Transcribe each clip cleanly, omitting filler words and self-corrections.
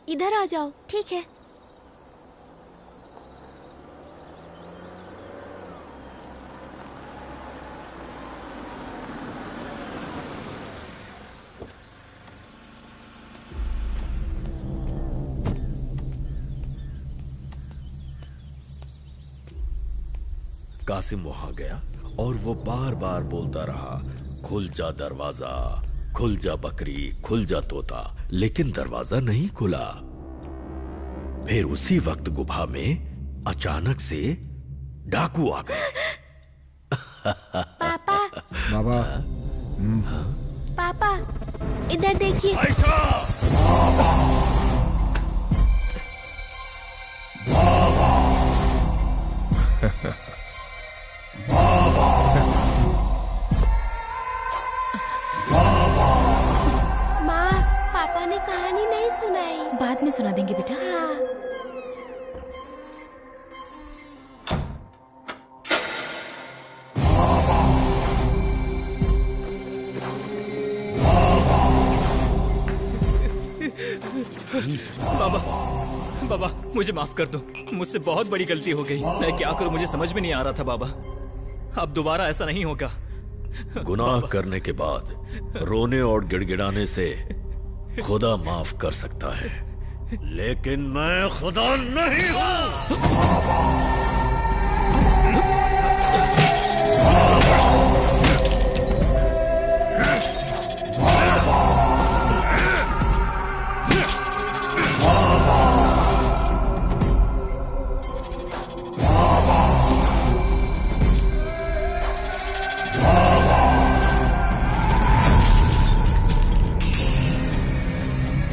इधर आ जाओ। ठीक है। कासिम वहां गया और वो बार बार बोलता रहा, खुल जा दरवाजा, खुल जा बकरी, खुल जा तोता, लेकिन दरवाजा नहीं खुला। फिर उसी वक्त गुफा में अचानक से डाकू आ गए। पापा। बाबा। पापा इधर देखिए। माँ, पापा ने कहानी नहीं सुनाई। बाद में सुना देंगे बेटा। हाँ। बाबा, बाबा मुझे माफ कर दो, मुझसे बहुत बड़ी गलती हो गई। मैं क्या करूं मुझे समझ में नहीं आ रहा था बाबा। अब दोबारा ऐसा नहीं होगा। गुनाह करने के बाद रोने और गिड़गिड़ाने से खुदा माफ कर सकता है, लेकिन मैं खुदा नहीं हूं।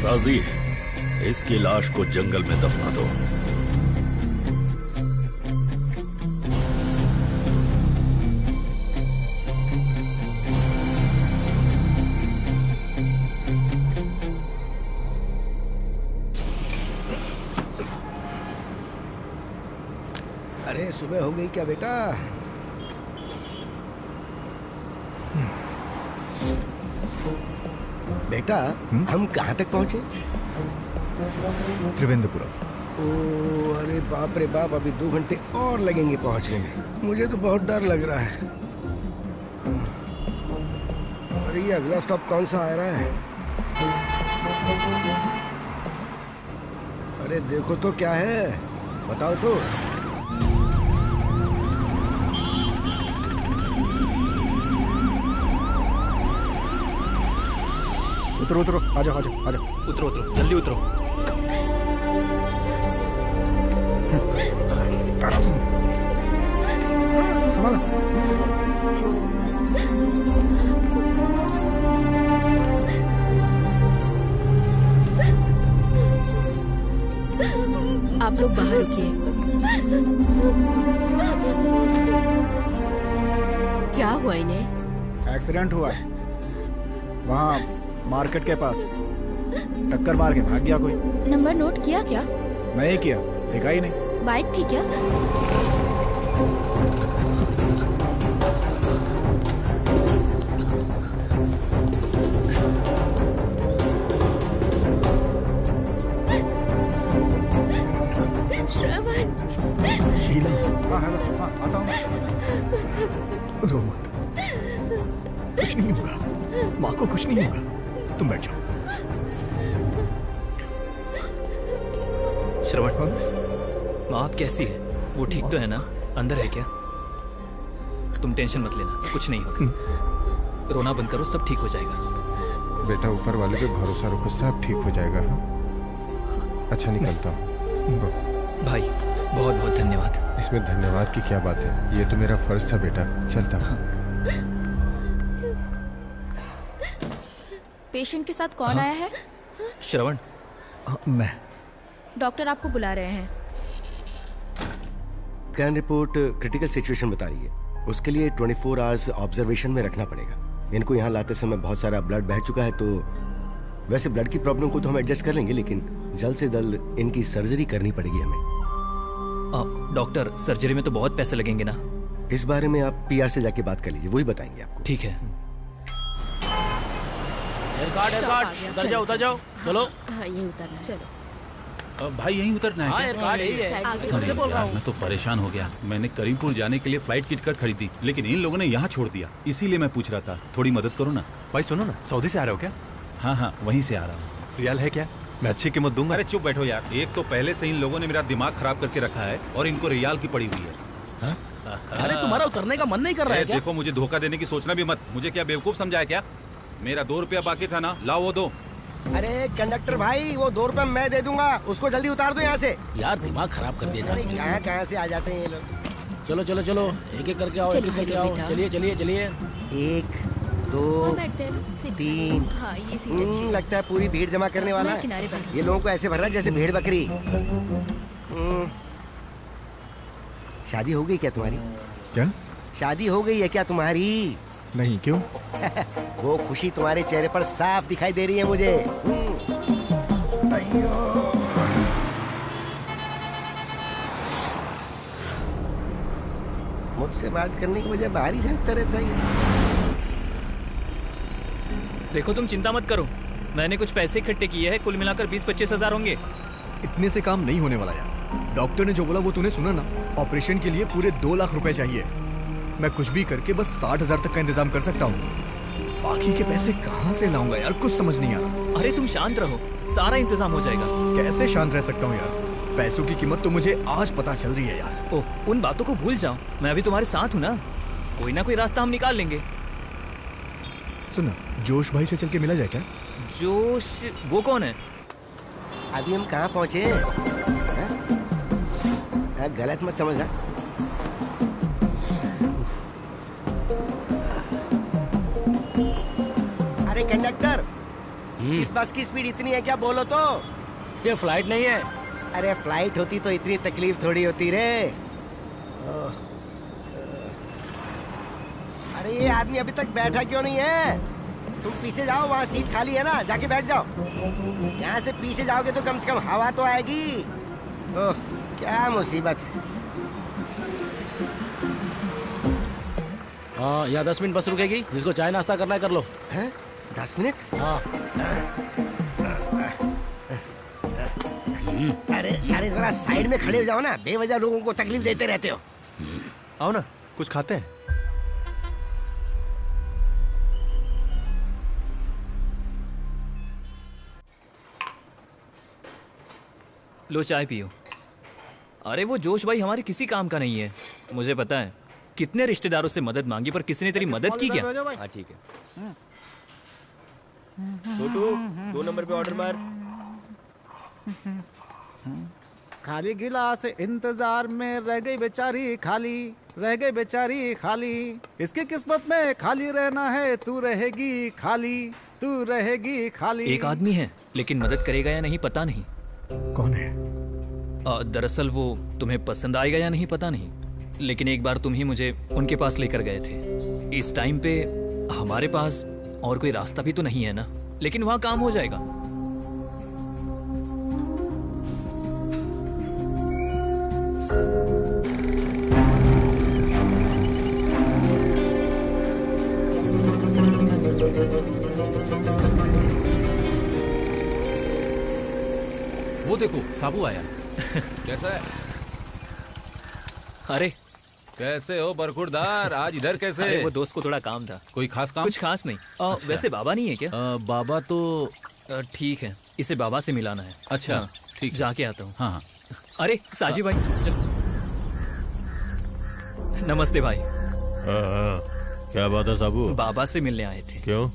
राजी, इसकी लाश को जंगल में दफना दो। अरे सुबह हो गई क्या बेटा? बेटा हम कहाँ तक पहुँचे? त्रिवेंद्रपुरम। ओ अरे बाप रे बाप, अभी 2 घंटे और लगेंगे पहुँचने में। मुझे तो बहुत डर लग रहा है। अरे ये अगला स्टॉप कौन सा आ रहा है? अरे देखो तो क्या है, बताओ तो। उतरो उतरो, आ जाओ आ जाओ आ जाओ। उतरो उतरो, जल्दी उतरो। आराम से संभालो। आप लोग बाहर रुकिए। क्या हुआ इन्हें? एक्सीडेंट हुआ है वहाँ मार्केट के पास। टक्कर मार के भाग गया कोई। नंबर नोट किया क्या? नहीं किया, देखा ही नहीं। बाइक थी क्या? श्रवण। शीला। हाँ हेलो, हाँ आता हूँ। रो मत, कुछ नहीं होगा, माँ को कुछ नहीं होगा, तुम बैठ जाओ। श्रवण, माँ आप कैसी है? वो ठीक तो है ना? अंदर है क्या? तुम टेंशन मत लेना, कुछ नहीं होगा। रोना बंद करो, सब ठीक हो जाएगा। बेटा ऊपर वाले पे भरोसा रखो, सब ठीक हो जाएगा। अच्छा निकलता हूँ। भाई बहुत बहुत धन्यवाद। इसमें धन्यवाद की क्या बात है, ये तो मेरा फर्ज था बेटा, चलता हूँ। पेशेंट के साथ कौन आया है? श्रवण। मैं। डॉक्टर आपको बुला रहे हैं। स्कैन रिपोर्ट क्रिटिकल सिचुएशन बता रही है। उसके लिए 24 आवर्स ऑब्जर्वेशन में रखना पड़ेगा। इनको यहाँ लाते समय बहुत सारा ब्लड बह चुका है, तो वैसे ब्लड की प्रॉब्लम को तो हम एडजस्ट कर लेंगे, लेकिन जल्द से जल्द इनकी सर्जरी करनी पड़ेगी हमें। डॉक्टर सर्जरी में तो बहुत पैसे लगेंगे ना? इस बारे में आप पीआर से जाके बात कर लीजिए, वही बताएंगे आपको। ठीक है। उतर जाओ उतर जाओ, चलो। हाँ ये उतरना। चलो भाई यहीं उतरना है हाँ क्या? यार, कार्ड यही है। आगे कब से बोल रहा हूँ। मैं तो परेशान हो गया। मैंने करीमपुर जाने के लिए फ्लाइट की टिकट खरीदी, लेकिन इन लोगों ने यहाँ छोड़ दिया। इसीलिए मैं पूछ रहा था, थोड़ी मदद करो ना। भाई सुनो ना, सऊदी से आ रहे हो क्या? हाँ हाँ, वहीं से आ रहा हूँ। रियाल है क्या? मैं अच्छी कीमत दूंगा। अरे चुप बैठो यार। एक तो पहले से इन लोगों ने मेरा दिमाग खराब करके रखा है और इनको रियाल की पड़ी हुई है। अरे तुम्हारा उतरने का मन नहीं कर रहा है क्या? देखो, मुझे धोखा देने की सोचना भी मत। मुझे क्या बेवकूफ समझा है क्या? मेरा 2 रुपया बाकी था ना, लाओ वो दो। अरे कंडक्टर भाई, वो 2 रुपए मैं दे दूंगा, उसको जल्दी उतार दो यहाँ से। यार दिमाग खराब कर दिया अरे साहब। कहाँ से आ जाते हैं ये लोग। चलो चलो चलो, एक एक करके आओ, एक एक करके आओ। चलिए चलिए चलिए। 1 2 बैठते हैं ना। 3। हाँ ये सीट अच्छी है। लगता है पूरी भीड़ जमा करने वाला मैं है। किनारे बैठ ये लोगों को ऐसे भर रहा है जैसे भेड़ बकरी। शादी हो गई क्या तुम्हारी? क्या? शादी हो गई है क्या तुम्हारी? नहीं, क्यों? वो खुशी तुम्हारे चेहरे पर साफ दिखाई दे रही है मुझे। मुझसे बात करने की वजह बाहर ही झांकता रहता है। देखो तुम चिंता मत करो, मैंने कुछ पैसे इकट्ठे किए हैं, कुल मिलाकर 20-25 हजार होंगे। इतने से काम नहीं होने वाला यार। डॉक्टर ने जो बोला वो तूने सुना ना? ऑपरेशन के लिए पूरे 2 लाख रुपए चाहिए। मैं कुछ भी करके बस 60,000 तक का इंतजाम कर सकता हूँ। बाकी के पैसे कहाँ से लाऊंगा यार, कुछ समझ नहीं आ रहा। अरे तुम शांत रहो, सारा इंतजाम हो जाएगा। कैसे शांत रह सकता हूँ यार? पैसों की कीमत तो मुझे आज पता चल रही है यार। ओह, उन बातों को भूल जाओ, मैं अभी तुम्हारे साथ हूँ ना। कोई ना कोई रास्ता हम निकाल लेंगे। सुन ना, जोश भाई से चल के मिला जाए क्या? जोश? वो कौन है? अभी हम कहाँ पहुँचे? गलत मत समझना। अरे कंडक्टर, इस बस की स्पीड इतनी है क्या? बोलो तो। ये फ्लाइट नहीं है। अरे फ्लाइट होती तो इतनी तकलीफ थोड़ी होती रे। अरे ये आदमी अभी तक बैठा क्यों नहीं है? तुम पीछे जाओ, वहाँ सीट खाली है ना, जाके बैठ जाओ। यहाँ से पीछे जाओगे तो कम से कम हवा तो आएगी। ओह, क्या मुसीबत है। हाँ, यहाँ 10 मिनट बस रुकेगी, जिसको चाय नाश्ता करना है कर लो। हैं? 10 मिनट? हाँ। अरे जरा साइड में खड़े हो जाओ ना, बेवजह लोगों को तकलीफ देते रहते हो। आओ ना, कुछ खाते हैं। लो चाय पियो। अरे वो जोश भाई हमारे किसी काम का नहीं है, मुझे पता है। कितने रिश्तेदारों से मदद मांगी पर किसी ने तेरी मदद की क्या? हाँ ठीक है। छोटू, 2 नंबर पे ऑर्डर मार। खाली गिलास इंतजार में रह गई बेचारी खाली, रह गई बेचारी खाली। इसकी किस्मत में खाली रहना है, तू रहेगी खाली, तू रहेगी खाली। एक आदमी है, लेकिन मदद करेगा या नहीं पता नहीं। कौन है? दरअसल वो तुम्हें पसंद आएगा या नहीं पता नहीं, लेकिन एक बार तुम ही मुझे उनके पास लेकर गए थे। इस टाइम पे हमारे पास और कोई रास्ता भी तो नहीं है ना, लेकिन वहाँ काम हो जाएगा। वो देखो, साबू आया। कैसा है? अरे कैसे हो बरखुरदार? आज इधर कैसे? अरे वो दोस्त को थोड़ा काम था। कोई खास काम? कुछ खास नहीं। अच्छा। वैसे बाबा नहीं है क्या? बाबा तो ठीक है, इसे बाबा से मिलाना है। अच्छा, हाँ, ठीक है। जाके आता हूँ। हाँ हाँ। अरे साजी भाई, नमस्ते भाई। क्या बात है साबू? बाबा से मिलने आए थे। क्यों?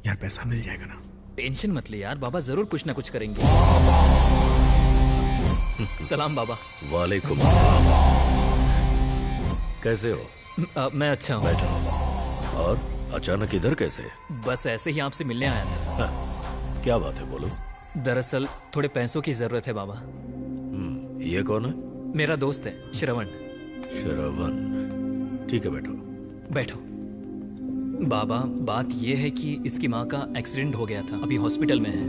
यार पैसा मिल जाएगा ना? टेंशन मत ले यार, बाबा जरूर कुछ ना कुछ करेंगे। सलाम बाबा। वालेकुम अस्सलाम। कैसे हो? मैं अच्छा हूँ। बैठो। और अचानक इधर कैसे? बस ऐसे ही आपसे मिलने आया था। क्या बात है, बोलो। दरअसल थोड़े पैसों की जरूरत है बाबा। ये कौन है? मेरा दोस्त है, श्रवण। श्रवण, ठीक है, बैठो। बैठो। बाबा, बात यह है कि इसकी माँ का एक्सीडेंट हो गया था, अभी हॉस्पिटल में है।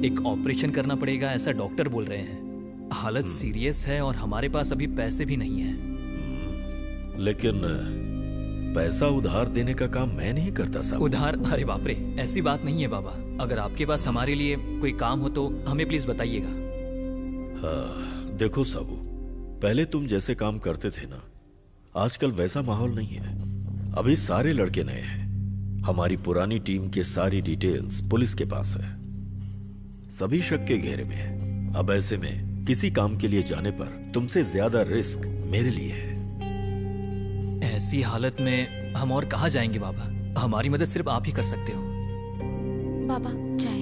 एक ऑपरेशन करना पड़ेगा ऐसा डॉक्टर बोल रहे हैं। हालत सीरियस है और हमारे पास अभी पैसे भी नहीं है। लेकिन पैसा उधार देने का काम मैं नहीं करता साहब। उधार? अरे बाप रे, ऐसी बात नहीं है बाबा। अगर आपके पास हमारे लिए कोई काम हो तो हमें प्लीज बताइएगा। हाँ, देखो साबू, पहले तुम जैसे काम करते थे ना, आजकल वैसा माहौल नहीं है। अभी सारे लड़के नए हैं। हमारी पुरानी टीम के सारी डिटेल्स पुलिस के पास है, सभी शक के घेरे में है। अब ऐसे में किसी काम के लिए जाने पर तुमसे ज्यादा रिस्क मेरे लिए है। ऐसी हालत में हम और कहाँ जाएंगे बाबा? हमारी मदद सिर्फ आप ही कर सकते हो। बाबा चाय।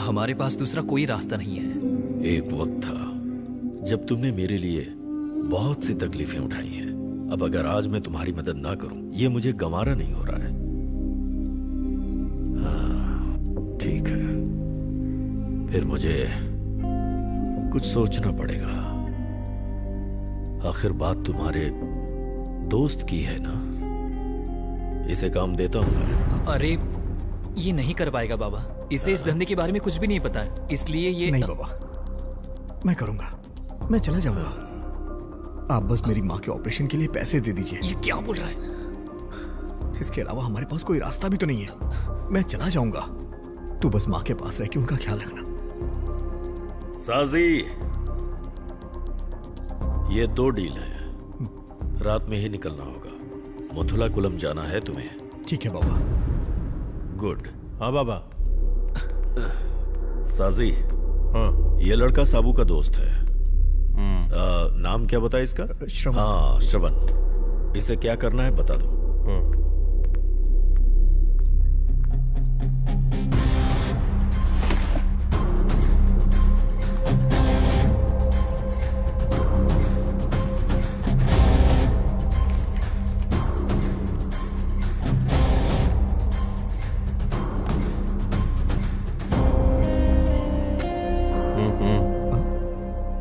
हमारे पास दूसरा कोई रास्ता नहीं है। एक वक्त था जब तुमने मेरे लिए बहुत सी तकलीफें उठाई हैं। अब अगर आज मैं तुम्हारी मदद ना करूं, ये मुझे गंवारा नहीं हो रहा है। हाँ, ठीक है, फिर मुझे कुछ सोचना पड़ेगा। आखिर बात तुम्हारे दोस्त की है ना, इसे काम देता हूं मैं। अरे ये नहीं कर पाएगा बाबा, इसे इस धंधे के बारे में कुछ भी नहीं पता है, इसलिए ये नहीं बाबा, मैं करूंगा, मैं चला जाऊंगा। आप बस मेरी माँ के ऑपरेशन के लिए पैसे दे दीजिए। ये क्या बोल रहा है? इसके अलावा हमारे पास कोई रास्ता भी तो नहीं है। मैं चला जाऊंगा, तू बस माँ के पास रह के उनका ख्याल रखना। साजी, ये 2 डील है, रात में ही निकलना होगा। मथुराकुलम जाना है तुम्हें। ठीक है बाबा। गुड। हाँ बाबा। साजी, हाँ, ये लड़का साबू का दोस्त है। नाम क्या बताया इसका? श्रवण। हाँ, श्रवण। इसे क्या करना है बता दो।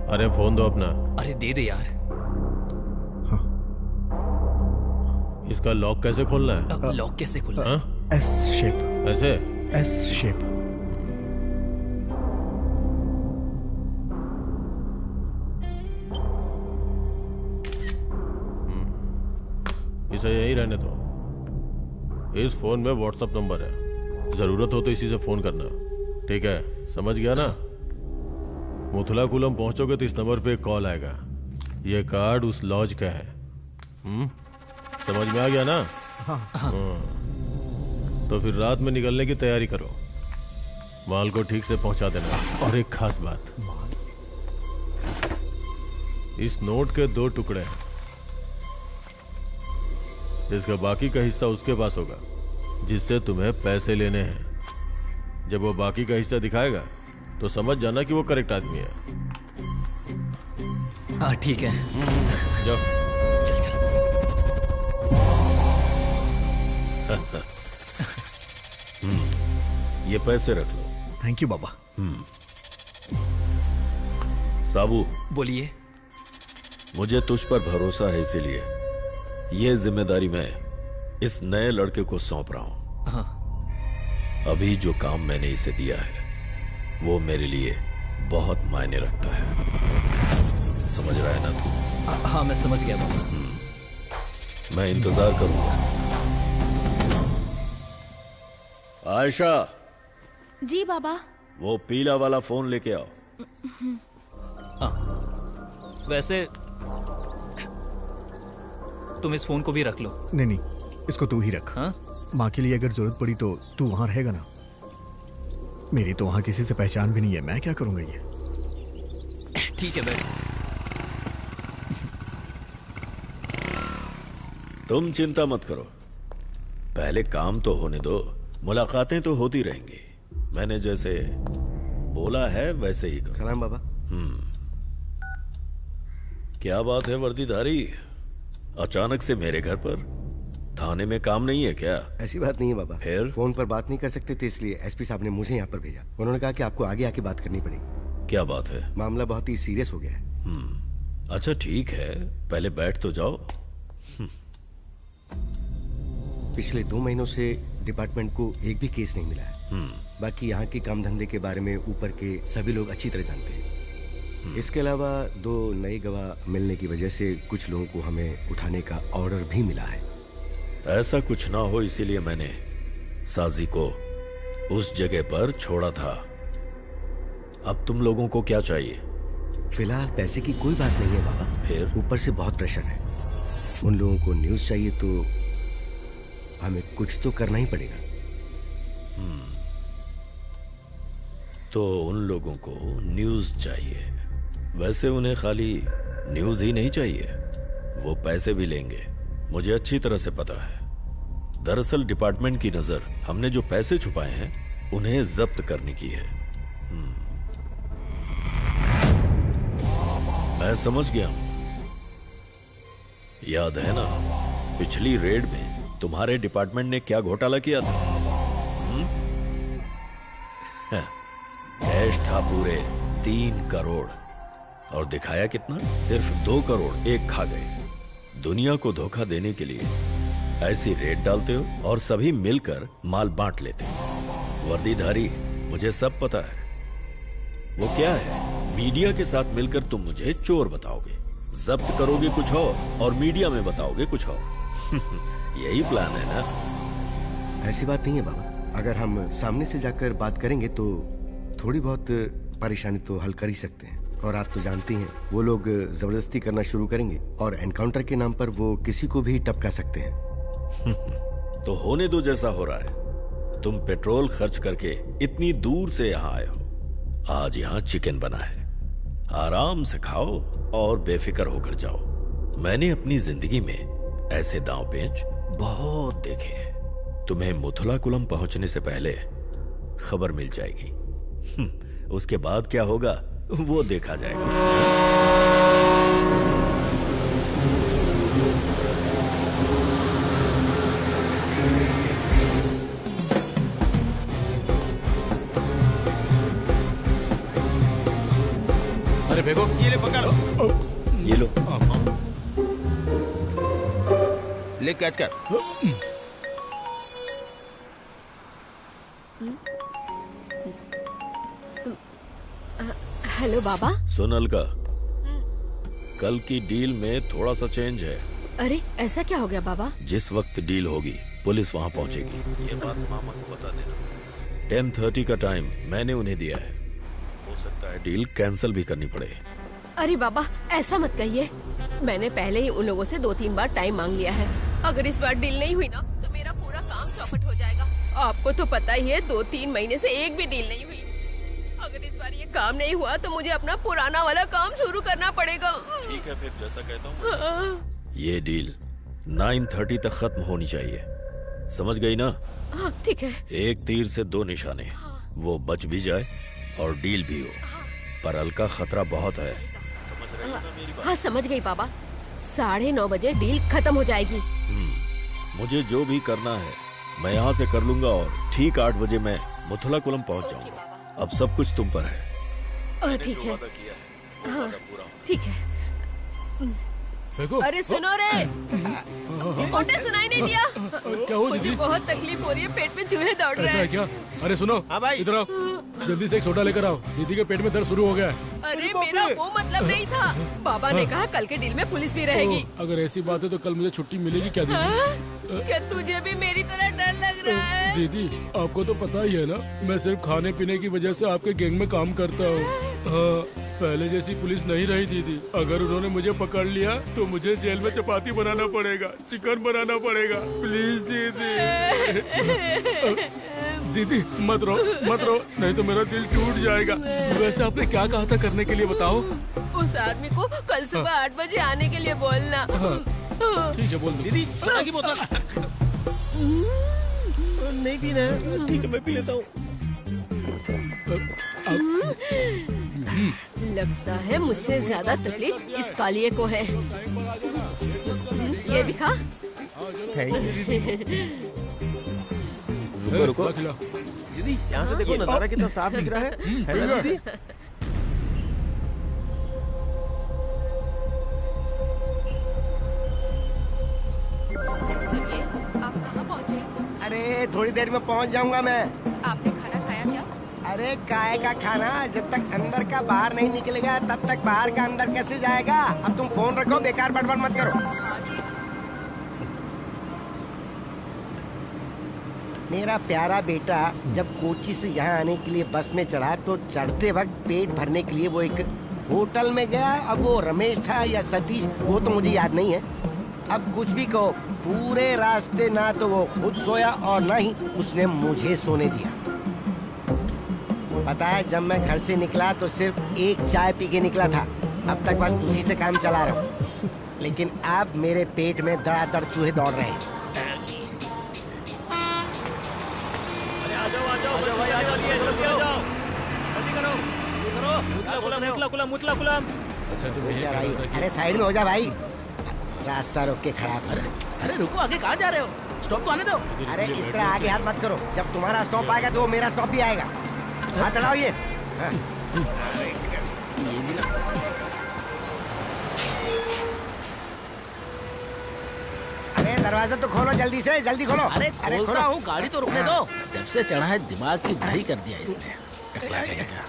अरे फोन दो अपना। अरे दे दे यार। इसका लॉक कैसे खोलना है? लॉक कैसे खोलना है? S shape. ऐसे? S shape. इसे यही रहने दो। इस फोन में व्हाट्सएप नंबर है, जरूरत हो तो इसी से फोन करना। ठीक है, समझ गया ना? मथुराकुलम पहुंचोगे तो इस नंबर पे एक कॉल आएगा। ये कार्ड उस लॉज का है। समझ में आ गया ना? हाँ। तो फिर रात में निकलने की तैयारी करो। माल को ठीक से पहुंचा देना। और एक खास बात, इस नोट के 2 टुकड़े हैं। इसका बाकी का हिस्सा उसके पास होगा जिससे तुम्हें पैसे लेने हैं। जब वो बाकी का हिस्सा दिखाएगा तो समझ जाना कि वो करेक्ट आदमी है। हाँ ठीक है, जाओ। चल चल। ये पैसे रख लो। थैंक यू बाबा। साबू, बोलिए। मुझे तुझ पर भरोसा है, इसीलिए ये जिम्मेदारी मैं इस नए लड़के को सौंप रहा हूं। हाँ। अभी जो काम मैंने इसे दिया है वो मेरे लिए बहुत मायने रखता है। समझ रहा है ना तू? हाँ मैं समझ गया बाबा। मैं इंतजार करूंगा। आयशा। जी बाबा। वो पीला वाला फोन लेके आओ। वैसे तुम इस फोन को भी रख लो। नहीं नहीं, इसको तू ही रख। हाँ? माँ के लिए अगर जरूरत पड़ी तो तू वहां रहेगा ना? मेरी तो वहां किसी से पहचान भी नहीं है, मैं क्या करूंगा ये? ठीक है बैठ। तुम चिंता मत करो, पहले काम तो होने दो। मुलाकातें तो होती रहेंगी। मैंने जैसे बोला है वैसे ही करो। सलाम बाबा। क्या बात है वर्दीधारी, अचानक से मेरे घर पर? थाने में काम नहीं है क्या? ऐसी बात नहीं है बाबा। फिर? फोन पर बात नहीं कर सकते थे, इसलिए एसपी साहब ने मुझे यहाँ पर भेजा। उन्होंने कहा कि आपको आगे आके बात करनी पड़ेगी। क्या बात है? मामला बहुत ही सीरियस हो गया है। अच्छा ठीक है, पहले बैठ तो जाओ। पिछले 2 महीनों से डिपार्टमेंट को एक भी केस नहीं मिला है। बाकी यहाँ के काम धंधे के बारे में ऊपर के सभी लोग अच्छी तरह जानते हैं। इसके अलावा 2 नए गवाह मिलने की वजह से कुछ लोगों को हमें उठाने का ऑर्डर भी मिला है। ऐसा कुछ ना हो इसीलिए मैंने साजी को उस जगह पर छोड़ा था। अब तुम लोगों को क्या चाहिए? फिलहाल पैसे की कोई बात नहीं है बाबा, फिर ऊपर से बहुत प्रेशर है। उन लोगों को न्यूज़ चाहिए तो हमें कुछ तो करना ही पड़ेगा। तो उन लोगों को न्यूज़ चाहिए। वैसे उन्हें खाली न्यूज़ ही नहीं चाहिए, वो पैसे भी लेंगे, मुझे अच्छी तरह से पता है। दरअसल डिपार्टमेंट की नजर हमने जो पैसे छुपाए हैं उन्हें जब्त करने की है। मैं समझ गया हूं। याद है ना पिछली रेड में तुम्हारे डिपार्टमेंट ने क्या घोटाला किया था? कैश था पूरे 3 करोड़ और दिखाया कितना? सिर्फ 2 करोड़ एक खा गए। दुनिया को धोखा देने के लिए ऐसी रेड डालते हो और सभी मिलकर माल बांट लेते हो। वर्दीधारी, मुझे सब पता है। वो क्या है? मीडिया के साथ मिलकर तुम मुझे चोर बताओगे, जब्त करोगे कुछ और मीडिया में बताओगे कुछ और। यही प्लान है ना? ऐसी बात नहीं है बाबा, अगर हम सामने से जाकर बात करेंगे तो थोड़ी बहुत परेशानी तो हल कर ही सकते हैं। और आप तो जानती हैं वो लोग जबरदस्ती करना शुरू करेंगे और एनकाउंटर के नाम पर वो किसी को भी टपका सकते हैं। तो होने दो जैसा हो रहा है। तुम पेट्रोल खर्च करके इतनी दूर से यहाँ आए हो, आज यहाँ चिकन बना है, आराम से खाओ और बेफिक्र होकर जाओ। मैंने अपनी जिंदगी में ऐसे दांव पेच बहुत देखे हैं। तुम्हें मुथुलाकुलम पहुंचने से पहले खबर मिल जाएगी। उसके बाद क्या होगा वो देखा जाएगा। अरे फेंको, ये ले पकड़ लो। ये लो। ले कैच कर। हेलो बाबा। सुन अलका, कल की डील में थोड़ा सा चेंज है। अरे ऐसा क्या हो गया बाबा? जिस वक्त डील होगी पुलिस वहां पहुंचेगी। ये बात मामा को बता देना। 10:30 का टाइम मैंने उन्हें दिया है। हो सकता है डील कैंसिल भी करनी पड़े। अरे बाबा ऐसा मत कहिए, मैंने पहले ही उन लोगों से 2-3 बार टाइम मांग लिया है। अगर इस बार डील नहीं हुई ना तो मेरा पूरा काम चौपट हो जाएगा। आपको तो पता ही है 2-3 महीने से एक भी डील नहीं हुई। अगर इस बार ये काम नहीं हुआ तो मुझे अपना पुराना वाला काम शुरू करना पड़ेगा। ठीक है फिर जैसा कहता हूँ। ये डील 9:30 तक खत्म होनी चाहिए, समझ गई ना? हाँ ठीक है। एक तीर से 2 निशाने, वो बच भी जाए और डील भी हो। पर अलका खतरा बहुत है। हाँ समझ गई बाबा, 9:30 बजे डील खत्म हो जाएगी। मुझे जो भी करना है मैं यहाँ से कर लूंगा और ठीक 8 बजे मैं मुथुलाकुलम पहुँच जाऊंगा। अब सब कुछ तुम पर है। ठीक है। हाँ ठीक है। अरे सुनो रे, मोटे सुनाई नहीं दिया? क्या हुआ मुझे बहुत तकलीफ हो रही है, पेट में चूहे दौड़ रहे हैं। क्या? अरे सुनो, हाँ भाई, इधर आओ, जल्दी से एक सोडा लेकर आओ, दीदी के पेट में दर्द शुरू हो गया है। अरे मेरा वो मतलब नहीं था। बाबा ने कहा कल के डील में पुलिस भी रहेगी। अगर ऐसी बात है तो कल मुझे छुट्टी मिलेगी क्या दीदी? क्या तुझे भी मेरी तरह डर लग रहा है? दीदी आपको तो पता ही है ना, मैं सिर्फ खाने पीने की वजह से आपके गैंग में काम करता हूँ। हाँ, पहले जैसी पुलिस नहीं रही दीदी। अगर उन्होंने मुझे पकड़ लिया तो मुझे जेल में चपाती बनाना पड़ेगा, चिकन बनाना पड़ेगा। प्लीज दीदी। दीदी मत रो नहीं तो मेरा दिल टूट जाएगा। वैसे आपने क्या कहा था करने के लिए बताओ? उस आदमी को कल सुबह 8 बजे आने के लिए बोलना। ठीक है बोल दो। दीदी सोना की बोतल नहीं पीना है। ठीक है मैं पी लेता हूँ। लगता है मुझसे ज्यादा तकलीफ इस कालिए को है। ये भी खा। रुको दीदी, यहाँ से देखो नजारा कितना साफ दिख रहा है ना दीदी? अरे थोड़ी देर में पहुंच जाऊंगा मैं। आपने खाना खाया क्या? अरे काय का खाना, जब तक अंदर का बाहर नहीं निकलेगा तब तक बाहर का अंदर कैसे जाएगा। अब तुम फोन रखो, बेकार बड़बड़ मत करो। मेरा प्यारा बेटा जब कोची से यहाँ आने के लिए बस में चढ़ा तो चढ़ते वक्त पेट भरने के लिए वो एक होटल में गया। अब वो रमेश था या सतीश वो तो मुझे याद नहीं है। अब कुछ भी कहो, पूरे रास्ते ना तो वो खुद सोया और ना ही उसने मुझे सोने दिया। पता है जब मैं घर से निकला तो सिर्फ एक चाय पी के निकला था। अब तक बस उसी से काम चला रहा हूँ, लेकिन अब मेरे पेट में धड़ाधड़ चूहे दौड़ रहे हैं। अरे साइड में हो जा भाई, रास्ता रोक के खड़ा कर। अरे रुको, आगे कहाँ जा रहे हो? स्टॉप तो आने दो। अरे इस तरह आगे हाथ मत करो, जब तुम्हारा स्टॉप आएगा तो मेरा स्टॉप भी आएगा। हाथ चढ़ाओ ये। हाँ। अरे दरवाजा तो खोलो जल्दी से, जल्दी खोलो। अरे खोलता हूँ, गाड़ी तो रुकने दो। जब से चढ़ा है दिमाग की दही कर दिया इसने। टकला गया क्या?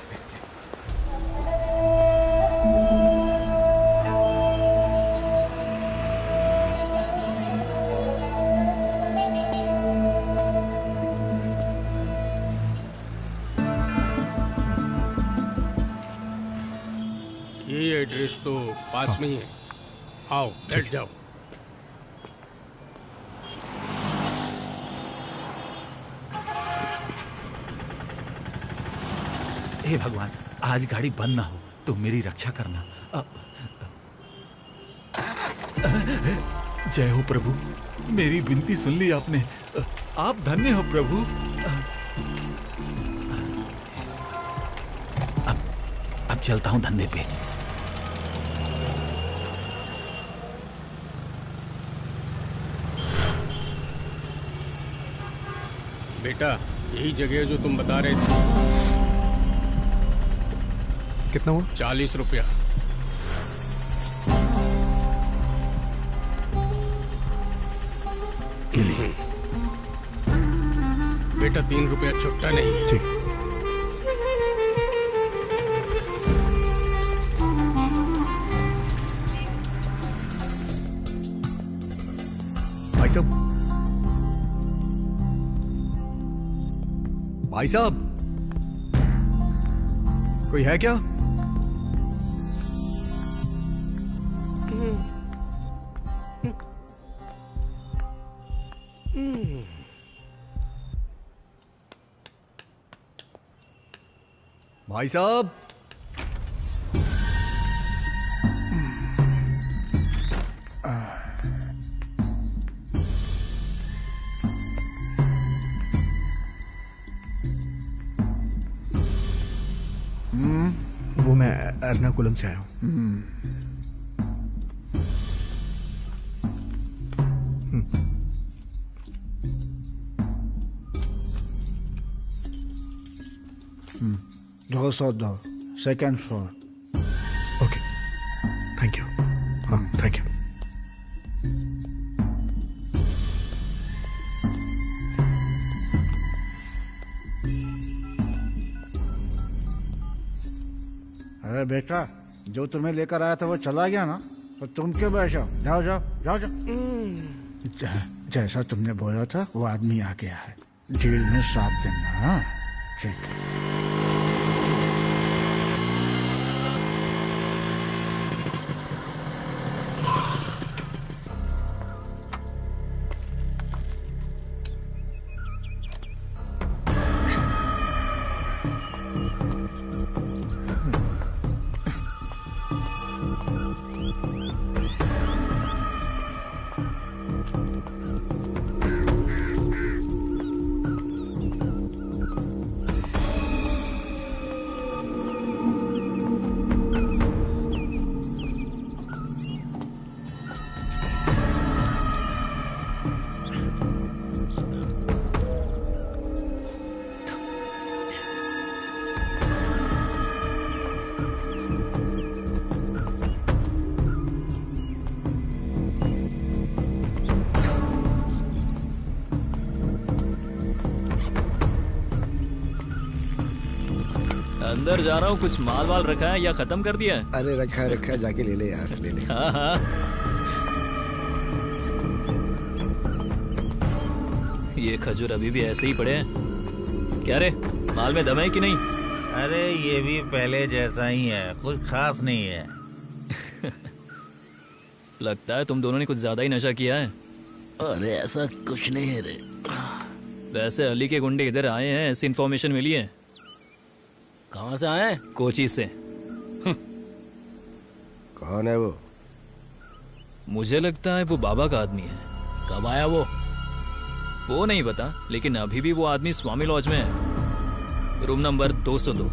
ये एड्रेस तो पास में ही है। आओ बैठ जाओ। हे भगवान, आज गाड़ी बंद ना हो तो मेरी रक्षा करना। जय हो प्रभु, मेरी विनती सुन ली आपने। आप धन्य हो प्रभु। अब चलता हूं धंधे पे। बेटा यही जगह है जो तुम बता रहे थे। कितना हुआ? 40 रुपया। बेटा 3 रुपया छुट्टा नहीं है। ठीक। भाई साहब, भाई साहब, कोई है क्या? भाई साहब, वो मैं एर्नाकुलम से आया हूँ। दो सौ दो, second floor. Okay, thank you. हाँ, थैंक यू। अरे बेटा, जो तुम्हें लेकर आया था वो चला गया ना, तो तुम क्यों बैठो? जाओ जाओ जाओ जाओ। जैसा तुमने बोला था वो आदमी आ गया है। जेल में 7 दिन। हाँ ठीक है। अंदर जा रहा हूँ, कुछ माल वाल रखा है या खत्म कर दिया है? अरे रखा है, जाके ले ले यार, ले ले। हाँ हाँ। ये खजूर अभी भी ऐसे ही पड़े हैं। क्या रे, माल में दम है कि नहीं? अरे ये भी पहले जैसा ही है, कुछ खास नहीं है। लगता है तुम दोनों ने कुछ ज्यादा ही नशा किया है। अरे ऐसा कुछ नहीं है रे। वैसे अली के गुंडे इधर आए हैं, ऐसी इन्फॉर्मेशन मिली है। कहाँ से आए? कोची से। कौन है वो? मुझे लगता है वो बाबा का आदमी है। कब आया वो? वो नहीं पता, लेकिन अभी भी वो आदमी स्वामी लॉज में है, रूम नंबर 202।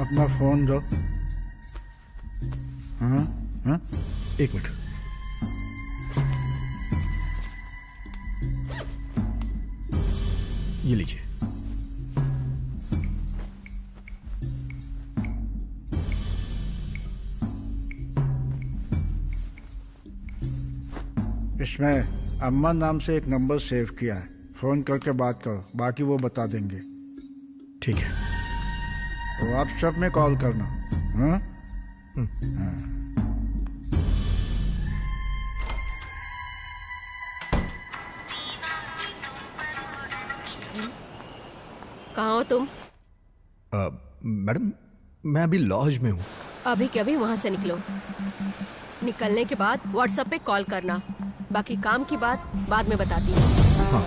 अपना फोन दो। हाँ हाँ, एक मिनट। ये लीजिए। इसमें अम्मा नाम से एक नंबर सेव किया है, फोन करके बात करो, बाकी वो बता देंगे। ठीक है। व्हाट्सएप में कॉल करना। हाँ? कहाँ हो तुम? मैडम मैं अभी लॉज में हूँ। अभी के अभी वहाँ से निकलो। निकलने के बाद व्हाट्सएप पे कॉल करना, बाकी काम की बात बाद में बताती हूँ। हाँ।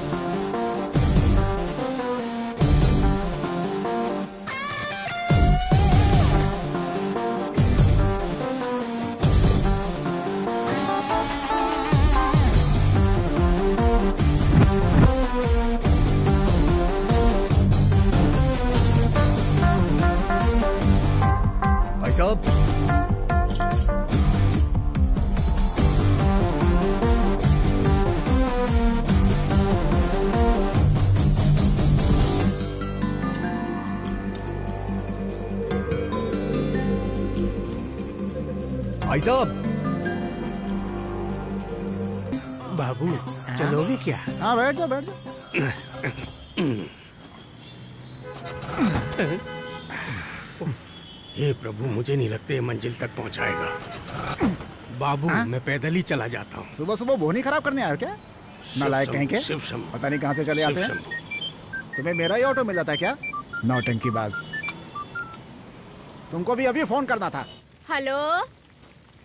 भाई साहब, भाई साहब। बाबू चलोगे क्या? हाँ बैठ जाओ, बैठ जाओ। हे प्रभु, मुझे नहीं लगता ये मंजिल तक पहुंचाएगा। बाबू मैं पैदल ही चला जाता हूँ। सुबह सुबह बोनी खराब करने आए क्या? नालायक कहीं के? शिव शंभू। पता नहीं कहाँ से चले आते हैं। तुम्हें मेरा ही ऑटो मिला था क्या? नौटंकीबाज। तुमको भी अभी फोन करना था। हेलो,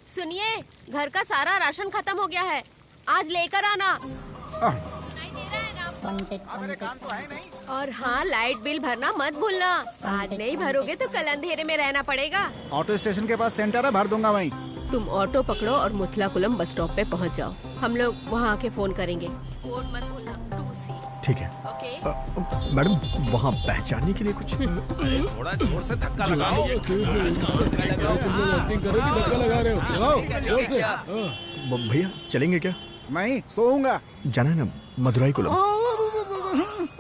सुनिए, घर का सारा राशन खत्म हो गया है, आज लेकर आना। और हाँ, लाइट बिल भरना मत भूलना, आज नहीं भरोगे तो कल अंधेरे में रहना पड़ेगा। ऑटो स्टेशन के पास सेंटर है, भर दूंगा वहीं। तुम ऑटो पकड़ो और मुथलाकुलम बस स्टॉप पे पहुंच जाओ, हम लोग वहाँ आके फोन करेंगे। फोन मत भूलना, 2C। ठीक है। ओके। मैडम वहाँ पहचानने के लिए कुछ? अरे थोड़ा जोर से धक्का लगाओ। भैया चलेंगे क्या? मैं सोऊंगा। जाना है ना मदुराई कुलम।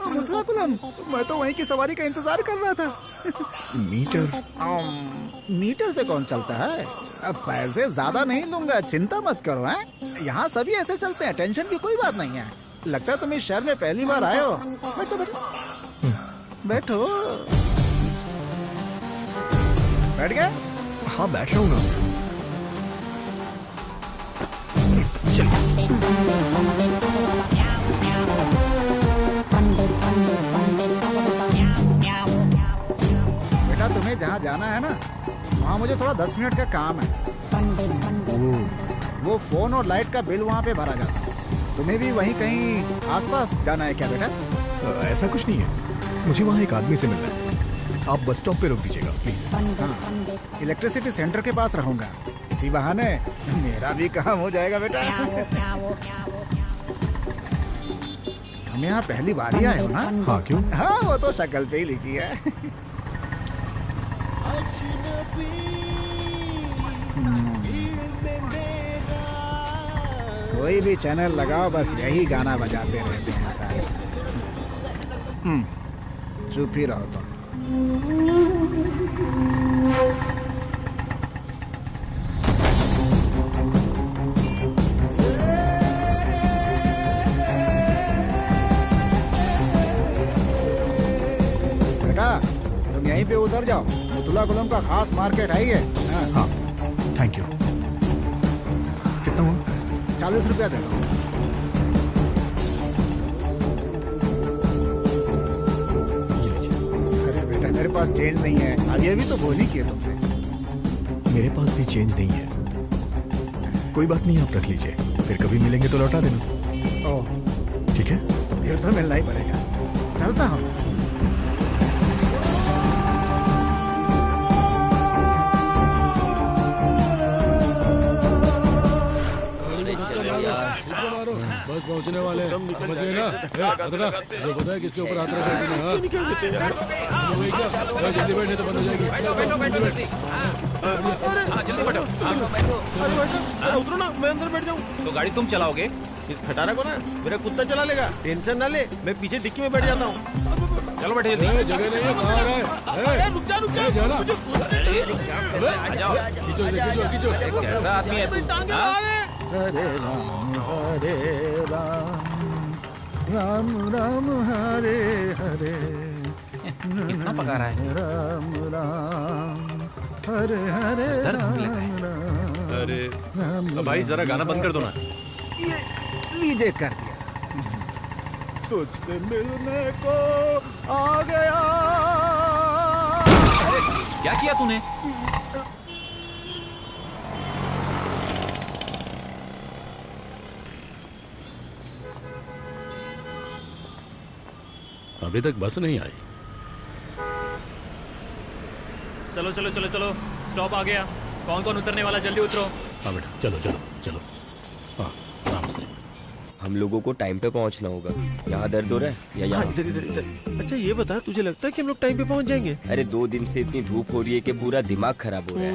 मुथलाकुलम, मैं तो वहीं की सवारी का इंतजार कर रहा था। मीटर से कौन चलता है? अब पैसे ज्यादा नहीं लूंगा, चिंता मत करो। हैं? यहाँ सभी ऐसे चलते हैं, टेंशन की कोई बात नहीं है। लगता है तुम इस शहर में पहली बार आए हो। बैठो बैठो बैठो। बैठ गए? हाँ बैठ रहा हूँ ना। बेटा तुम्हें जहाँ जाना है ना, वहाँ मुझे थोड़ा 10 मिनट का काम है। वो फोन और लाइट का बिल वहाँ पे भरा जाता है। तुम्हें भी वहीं कहीं आसपास जाना है क्या बेटा? ऐसा कुछ नहीं है, मुझे वहाँ एक आदमी से मिलना है। आप बस स्टॉप पे रोक दीजिएगा प्लीज। हाँ, इलेक्ट्रिसिटी सेंटर के पास रहूंगा, इसी बहाने मेरा भी काम हो जाएगा बेटा। हम यहाँ पहली बार ही आए हो ना? हाँ क्यों? हाँ वो तो शक्ल पे ही लिखी है। कोई भी चैनल लगाओ बस यही गाना बजाते रहते हैं सारे। चुप ही रहो तुम। बेटा तुम यहीं पे उतर जाओ, मुतलाकुलम का खास मार्केट है ये। हाँ थैंक यू। कितना हुआ? 40 रुपया दे दो। अरे बेटा मेरे पास चेंज नहीं है, अब ये भी तो बोली की है तुमसे। मेरे पास भी चेंज नहीं है। कोई बात नहीं, आप रख लीजिए, फिर कभी मिलेंगे तो लौटा देना। ओह ठीक है, फिर तो मिलना ही पड़ेगा। चलता हूँ। बस पहुंचने वाले हैं, समझिए ना। जो पता है किसके ऊपर हाथ रखा है? जल्दी बैठे तो बंद हो जाएगी। उतरो ना, मैं अंदर बैठ जाऊँ। तो गाड़ी तुम चलाओगे? इस खटारा को ना मेरा कुत्ता चला लेगा, टेंशन ना ले, मैं पीछे डिक्की में बैठ जाता हूँ। चलो बैठे जल्दी। जगह नहीं है, कहाँ है? रुक जा जाना। कैसा आदमी है तू? हरे राम राम राम हरे हरे। कितना पका रहा है? राम राम हरे हरे राम राम। अरे भाई जरा गाना बंद कर दो ना। ये लीजिए कर दिया। तुझसे मिलने को आ गया। क्या किया तूने? अभी तक बस नहीं आई। चलो चलो चलो चलो, स्टॉप आ गया। कौन कौन उतरने वाला, जल्दी उतरो। हाँ बेटा, चलो चलो चलो। हाँ आराम से। हम लोगों को टाइम पे पहुंचना होगा। यहाँ दर्द हो रहा है या यहाँ? इधर। अच्छा ये बता, तुझे लगता है कि हम लोग टाइम पे पहुंच जाएंगे? अरे 2 दिन से इतनी धूप हो रही है कि पूरा दिमाग खराब हो रहा है।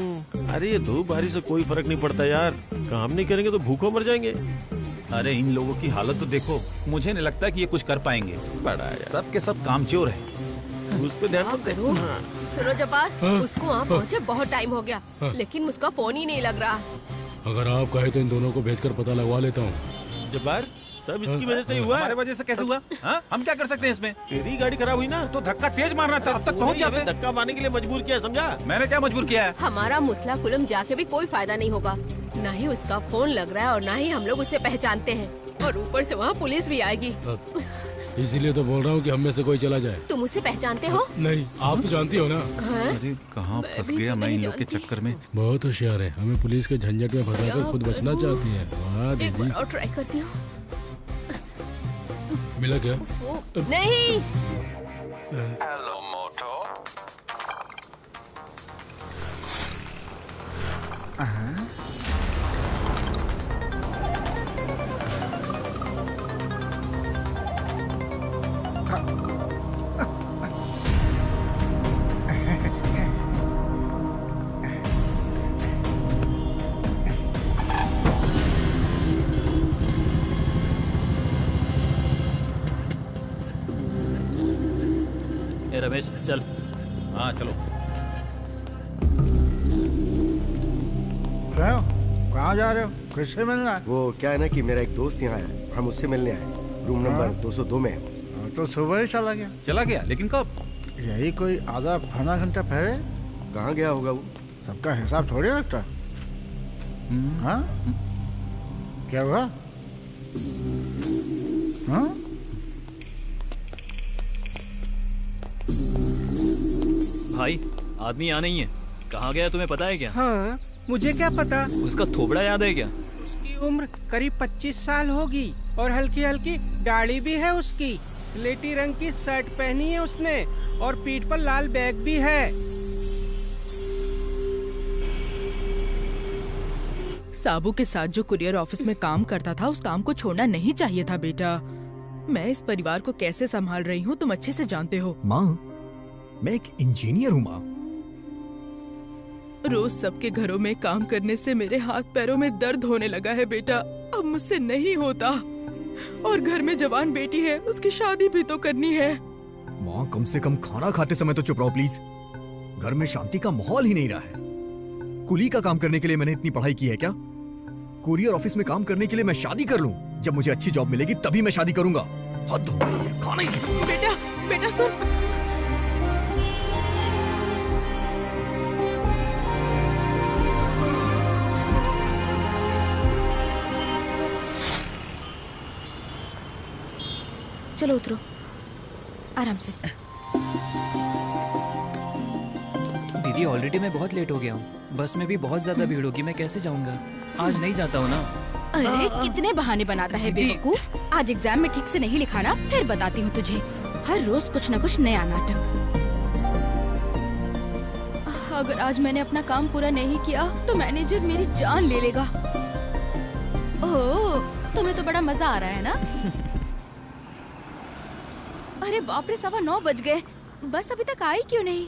अरे ये धूप बारिश से कोई फर्क नहीं पड़ता यार, काम नहीं करेंगे तो भूखों मर जाएंगे। अरे इन लोगों की हालत तो देखो, मुझे नहीं लगता कि ये कुछ कर पाएंगे। बड़ा यार, सब के सब कामचोर है। उस पे ध्यान मत दे। सुनो जब्बार, उसको वहाँ पहुँचे बहुत टाइम हो गया, लेकिन उसका फोन ही नहीं लग रहा। अगर आप कहे तो इन दोनों को भेजकर पता लगवा लेता हूँ। जब्बार, सब इसकी वजह से ही हुआ है। हमारे वजह से कैसे हुआ? हाँ? हम क्या कर सकते हैं इसमें? तेरी गाड़ी खराब हुई ना, तो धक्का तेज मारना था, अब तक पहुंच जाते। धक्का मारने के लिए मजबूर किया, समझा? मैंने क्या मजबूर किया है? हमारा मुतलाकुलम जाके भी कोई फायदा नहीं होगा। ना ही उसका फोन लग रहा है और ना ही हम लोग उसे पहचानते हैं, और ऊपर से वहाँ पुलिस भी आएगी। इसीलिए तो बोल रहा हूँ कि हम में से कोई चला जाए। तुम उसे पहचानते हो? नहीं, आप तो जानती हो ना। अरे कहाँ फंस गया मैं इन लोग के चक्कर में। बहुत होशियार है, हमें पुलिस के झंझट में फंसाकर खुद बचना चाहती है। वाह एक बार दीदी। और ट्राई करती हूँ। मिला क्या? नहीं। हेलो मोटो। रमेश चल। हाँ चलो। कहाँ जा रहे हो? किससे मिलना है? वो क्या है ना कि मेरा एक दोस्त यहाँ है, हम उससे मिलने आए। रूम नंबर 202 में है। तो सुबह ही चला गया। चला गया? लेकिन कब? यही कोई आधा पौना घंटा पहले। कहाँ गया होगा वो? सबका हिसाब थोड़ी रखता। हाँ क्या हुआ? हाँ भाई आदमी यहाँ नहीं है, कहाँ गया तुम्हें पता है क्या? हाँ मुझे क्या पता। उसका थोबड़ा याद है क्या? उसकी उम्र करीब 25 साल होगी और हल्की हल्की दाढ़ी भी है उसकी। स्लेटी रंग की शर्ट पहनी है उसने और पीठ पर लाल बैग भी है। साबू के साथ जो कुरियर ऑफिस में काम करता था, उस काम को छोड़ना नहीं चाहिए था बेटा। मैं इस परिवार को कैसे संभाल रही हूँ तुम अच्छे से जानते हो। माँ, मैं एक इंजीनियर हूँ माँ। रोज सबके घरों में काम करने से मेरे हाथ पैरों में दर्द होने लगा है बेटा। अब अब मुझसे नहीं होता। और घर में जवान बेटी है, उसकी शादी भी तो करनी है। माँ कम से कम खाना खाते समय तो चुप रहो प्लीज। घर में शांति का माहौल ही नहीं रहा है। कुली का काम करने के लिए मैंने इतनी पढ़ाई की है क्या? कुरियर ऑफिस में काम करने के लिए मैं शादी कर लूं? जब मुझे अच्छी जॉब मिलेगी तभी मैं शादी करूंगा। हद हो गई है, खाना ही। बेटा बेटा सुन। चलो उतरो आराम से। दीदी ऑलरेडी मैं बहुत लेट हो गया हूँ। बस में भी बहुत ज्यादा भीड़ होगी, मैं कैसे जाऊंगा? आज नहीं जाता हूँ ना। अरे कितने बहाने बनाता है बेवकूफ। आज एग्जाम में ठीक से नहीं लिखा ना, फिर बताती हूँ तुझे। हर रोज कुछ न कुछ नया नाटक। अगर आज मैंने अपना काम पूरा नहीं किया तो मैनेजर मेरी जान ले लेगा। ओह, तुम्हें तो बड़ा मजा आ रहा है ना? अरे बाप रे, 9:15 बज गए। बस अभी तक आई क्यों नहीं?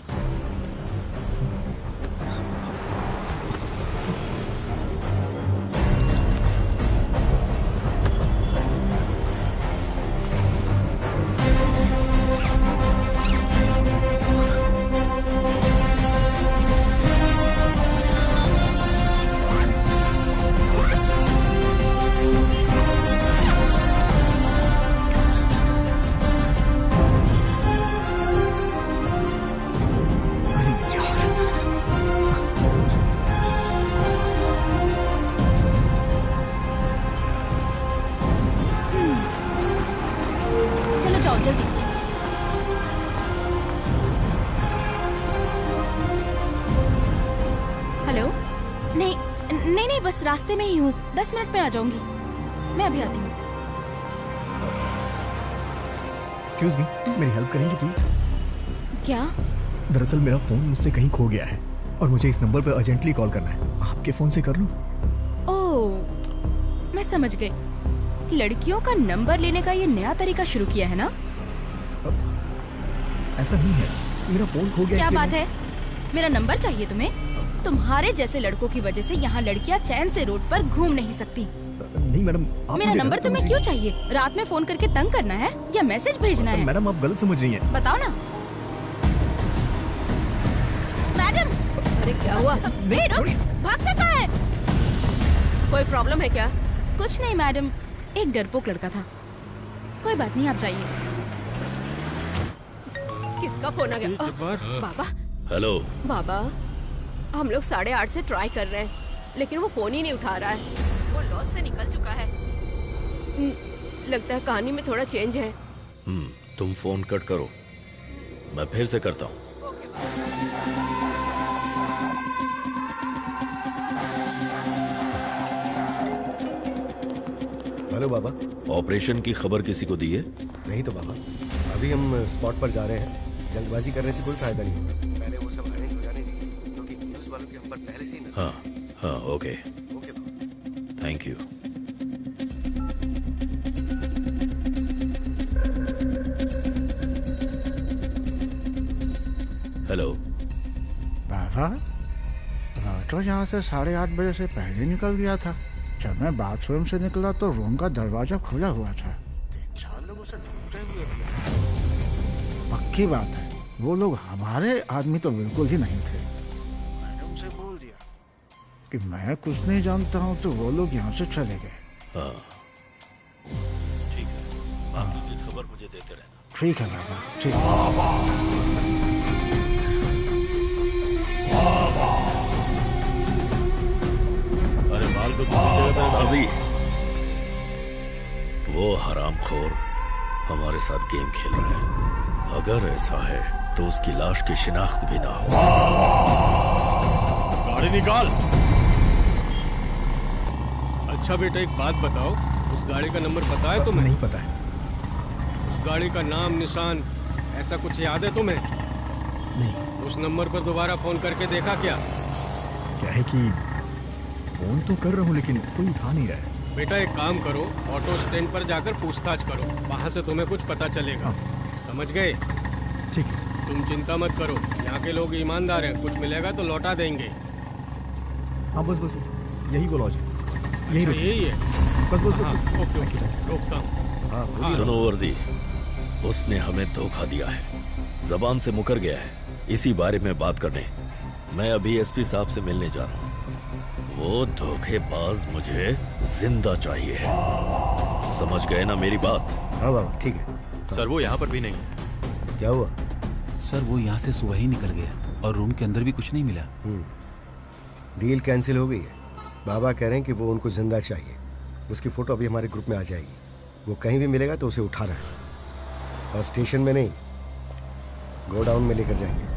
रास्ते में ही हूँ, 10 मिनट में आ जाऊंगी। मैं अभी आती हूँ। एक्सक्यूज मी, मेरी हेल्प करेंगे प्लीज? क्या? दरअसल मेरा फोन मुझसे कहीं खो गया है और मुझे इस नंबर पर अर्जेंटली कॉल करना है। आपके फोन से कर लूं? ओह, मैं समझ गई। लड़कियों का नंबर लेने का ये नया तरीका शुरू किया है ना? ऐसा नहीं है, मेरा फोन खो गया। क्या बात है? मेरा नंबर चाहिए तुम्हें? तुम्हारे जैसे लड़कों की वजह से यहाँ लड़कियाँ चैन से रोड पर घूम नहीं सकती। नहीं मैडम, मेरा नंबर तुम्हें क्यों चाहिए? रात में फोन करके तंग करना है या मैसेज भेजना है? मैडम आप गलत समझ रही हैं। बताओ ना। मैडम, अरे क्या हुआ? भागते कहाँ है? कोई प्रॉब्लम है क्या? कुछ नहीं मैडम, एक डरपोक लड़का था। कोई बात नहीं, आप जाइए। किसका फोन आ गया? बाबा। हेलो बाबा, हम लोग 8:30 से ट्राई कर रहे हैं लेकिन वो फोन ही नहीं उठा रहा है। वो लॉस से निकल चुका है। लगता है कहानी में थोड़ा चेंज है। तुम फोन कट करो, मैं फिर से करता हूँ। हेलो बाबा। ऑपरेशन की खबर किसी को दी है? नहीं तो बाबा, अभी हम स्पॉट पर जा रहे हैं। जल्दबाजी करने से कोई फायदा नहीं होगा। पहले वो सब अरेंज हो जाने दीजिए क्योंकि न्यूज़ वालों की हम पर पहले से ही नजर। हाँ ओके थैंक यू। हेलो बाबा, तो यहाँ से 8:30 बजे से पहले निकल गया था। जब मैं बाथरूम से निकला तो रूम का दरवाजा खुला हुआ था। 3-4 लोग उसे ढूंढते हुए भी। पक्की बात है, वो लोग हमारे आदमी तो बिल्कुल ही नहीं थे। मैंने उनसे बोल दिया कि मैं कुछ नहीं जानता हूँ, तो वो लोग यहाँ से चले गए। हाँ ठीक है, बाकी की खबर मुझे देते रहना। ठीक है बाबा, ठीक है। अरे माल को अभी वो हरामखोर हमारे साथ गेम खेल रहा है। अगर ऐसा है तो उसकी लाश की शिनाख्त भी ना हो। गाड़ी निकाल। अच्छा बेटा, एक बात बताओ, उस गाड़ी का नंबर पता है तुम्हें? नहीं पता है। उस गाड़ी का नाम, निशान, ऐसा कुछ याद है तुम्हें? नहीं। उस नंबर पर दोबारा फोन करके देखा क्या? क्या है कि फोन तो कर रहा हूँ लेकिन कोई उठा नहीं रहा है। बेटा एक काम करो, ऑटो स्टैंड पर जाकर पूछताछ करो, वहाँ से तुम्हें कुछ पता चलेगा। समझ गए? ठीक है। तुम चिंता मत करो, यहाँ के लोग ईमानदार हैं, कुछ मिलेगा तो लौटा देंगे। हाँ बस यही वो लॉजिक। यही अच्छा, यही है। बस बस हाँ, ओके ओके, रोकता हूँ। सुनो वर्दी, उसने हमें धोखा दिया है, जबान से मुकर गया है। इसी बारे में बात करने मैं अभी एसपी साहब से मिलने जा रहा हूँ। वो धोखेबाज मुझे जिंदा चाहिए। समझ गए ना मेरी बात? हाँ बाबा ठीक है। सर वो यहाँ पर भी नहीं है। क्या हुआ? सर वो यहाँ से सुबह ही निकल गया और रूम के अंदर भी कुछ नहीं मिला। डील कैंसिल हो गई है। बाबा कह रहे हैं कि वो उनको जिंदा चाहिए। उसकी फोटो अभी हमारे ग्रुप में आ जाएगी। वो कहीं भी मिलेगा तो उसे उठाना है और स्टेशन में नहीं, गोडाउन में लेकर जाएंगे।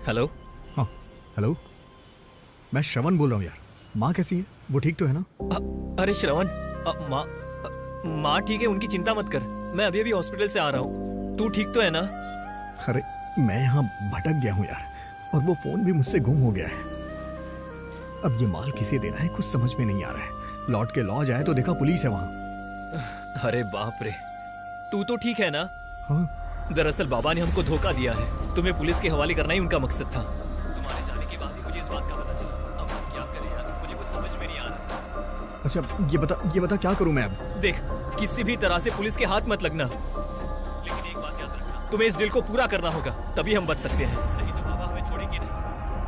हेलो। हाँ हेलो, मैं श्रवण बोल रहा हूँ यार। माँ कैसी है? वो ठीक तो है ना? अरे श्रवण, माँ ठीक है, उनकी चिंता मत कर। मैं अभी अभी हॉस्पिटल से आ रहा हूँ। तू ठीक तो है ना? अरे मैं यहाँ भटक गया हूँ यार, और वो फोन भी मुझसे गुम हो गया है। अब ये माल किसे देना है कुछ समझ में नहीं आ रहा है। लौट के लॉज आए तो देखा पुलिस है वहाँ। अरे बाप रे, तू तो ठीक है ना? हाँ। दरअसल बाबा ने हमको धोखा दिया है। तुम्हें पुलिस के हवाले करना ही उनका मकसद था। तुम्हारे जाने के बाद ही मुझे इस बात का पता चला। अब हम क्या करें यार, मुझे कुछ समझ में नहीं आ रहा। अच्छा ये बता क्या करूं मैं अब? देख, किसी भी तरह से पुलिस के हाथ मत लगना, लेकिन एक बात याद रखना, तुम्हें इस डील को पूरा करना होगा, तभी हम बच सकते हैं, नहीं तो बाबा हमें छोड़ेंगे नहीं।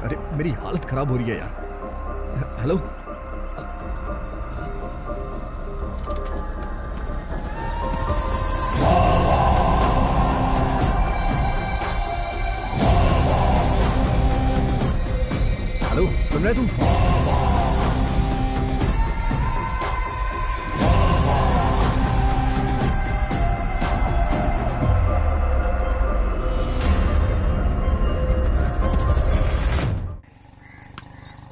अरे मेरी हालत खराब हो रही है यार। हेलो, हेलो, सुन रहे तुम?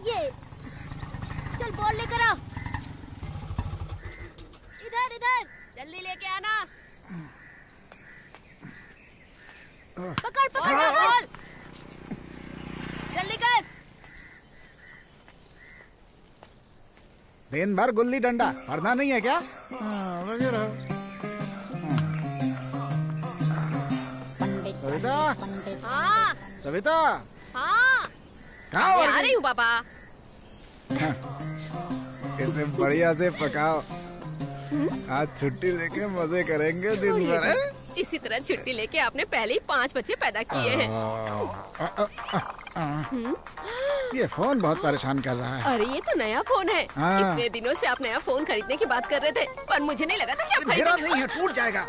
ये चल बॉल लेकर आ। इधर इधर जल्दी लेके आना। पकड़ पकड़ बॉल, जल्दी कर। दिन भर गुल्ली डंडा पढ़ना नहीं है क्या? लगे रहो। सविता, हाँ सविता, हाँ, कहाँ हो? आ रही हूँ बाबा। इसे बढ़िया से पकाओ। आज छुट्टी लेके मजे करेंगे दिन भर। हैं? इसी तरह छुट्टी लेके आपने पहले ही 5 बच्चे पैदा किए हैं। ये फोन बहुत परेशान कर रहा है। अरे ये तो नया फोन है। हाँ। इतने दिनों से आप नया फोन खरीदने की बात कर रहे थे, पर मुझे नहीं लगा था कि आप मेरा खरीदेंगे। नहीं है, टूट जाएगा।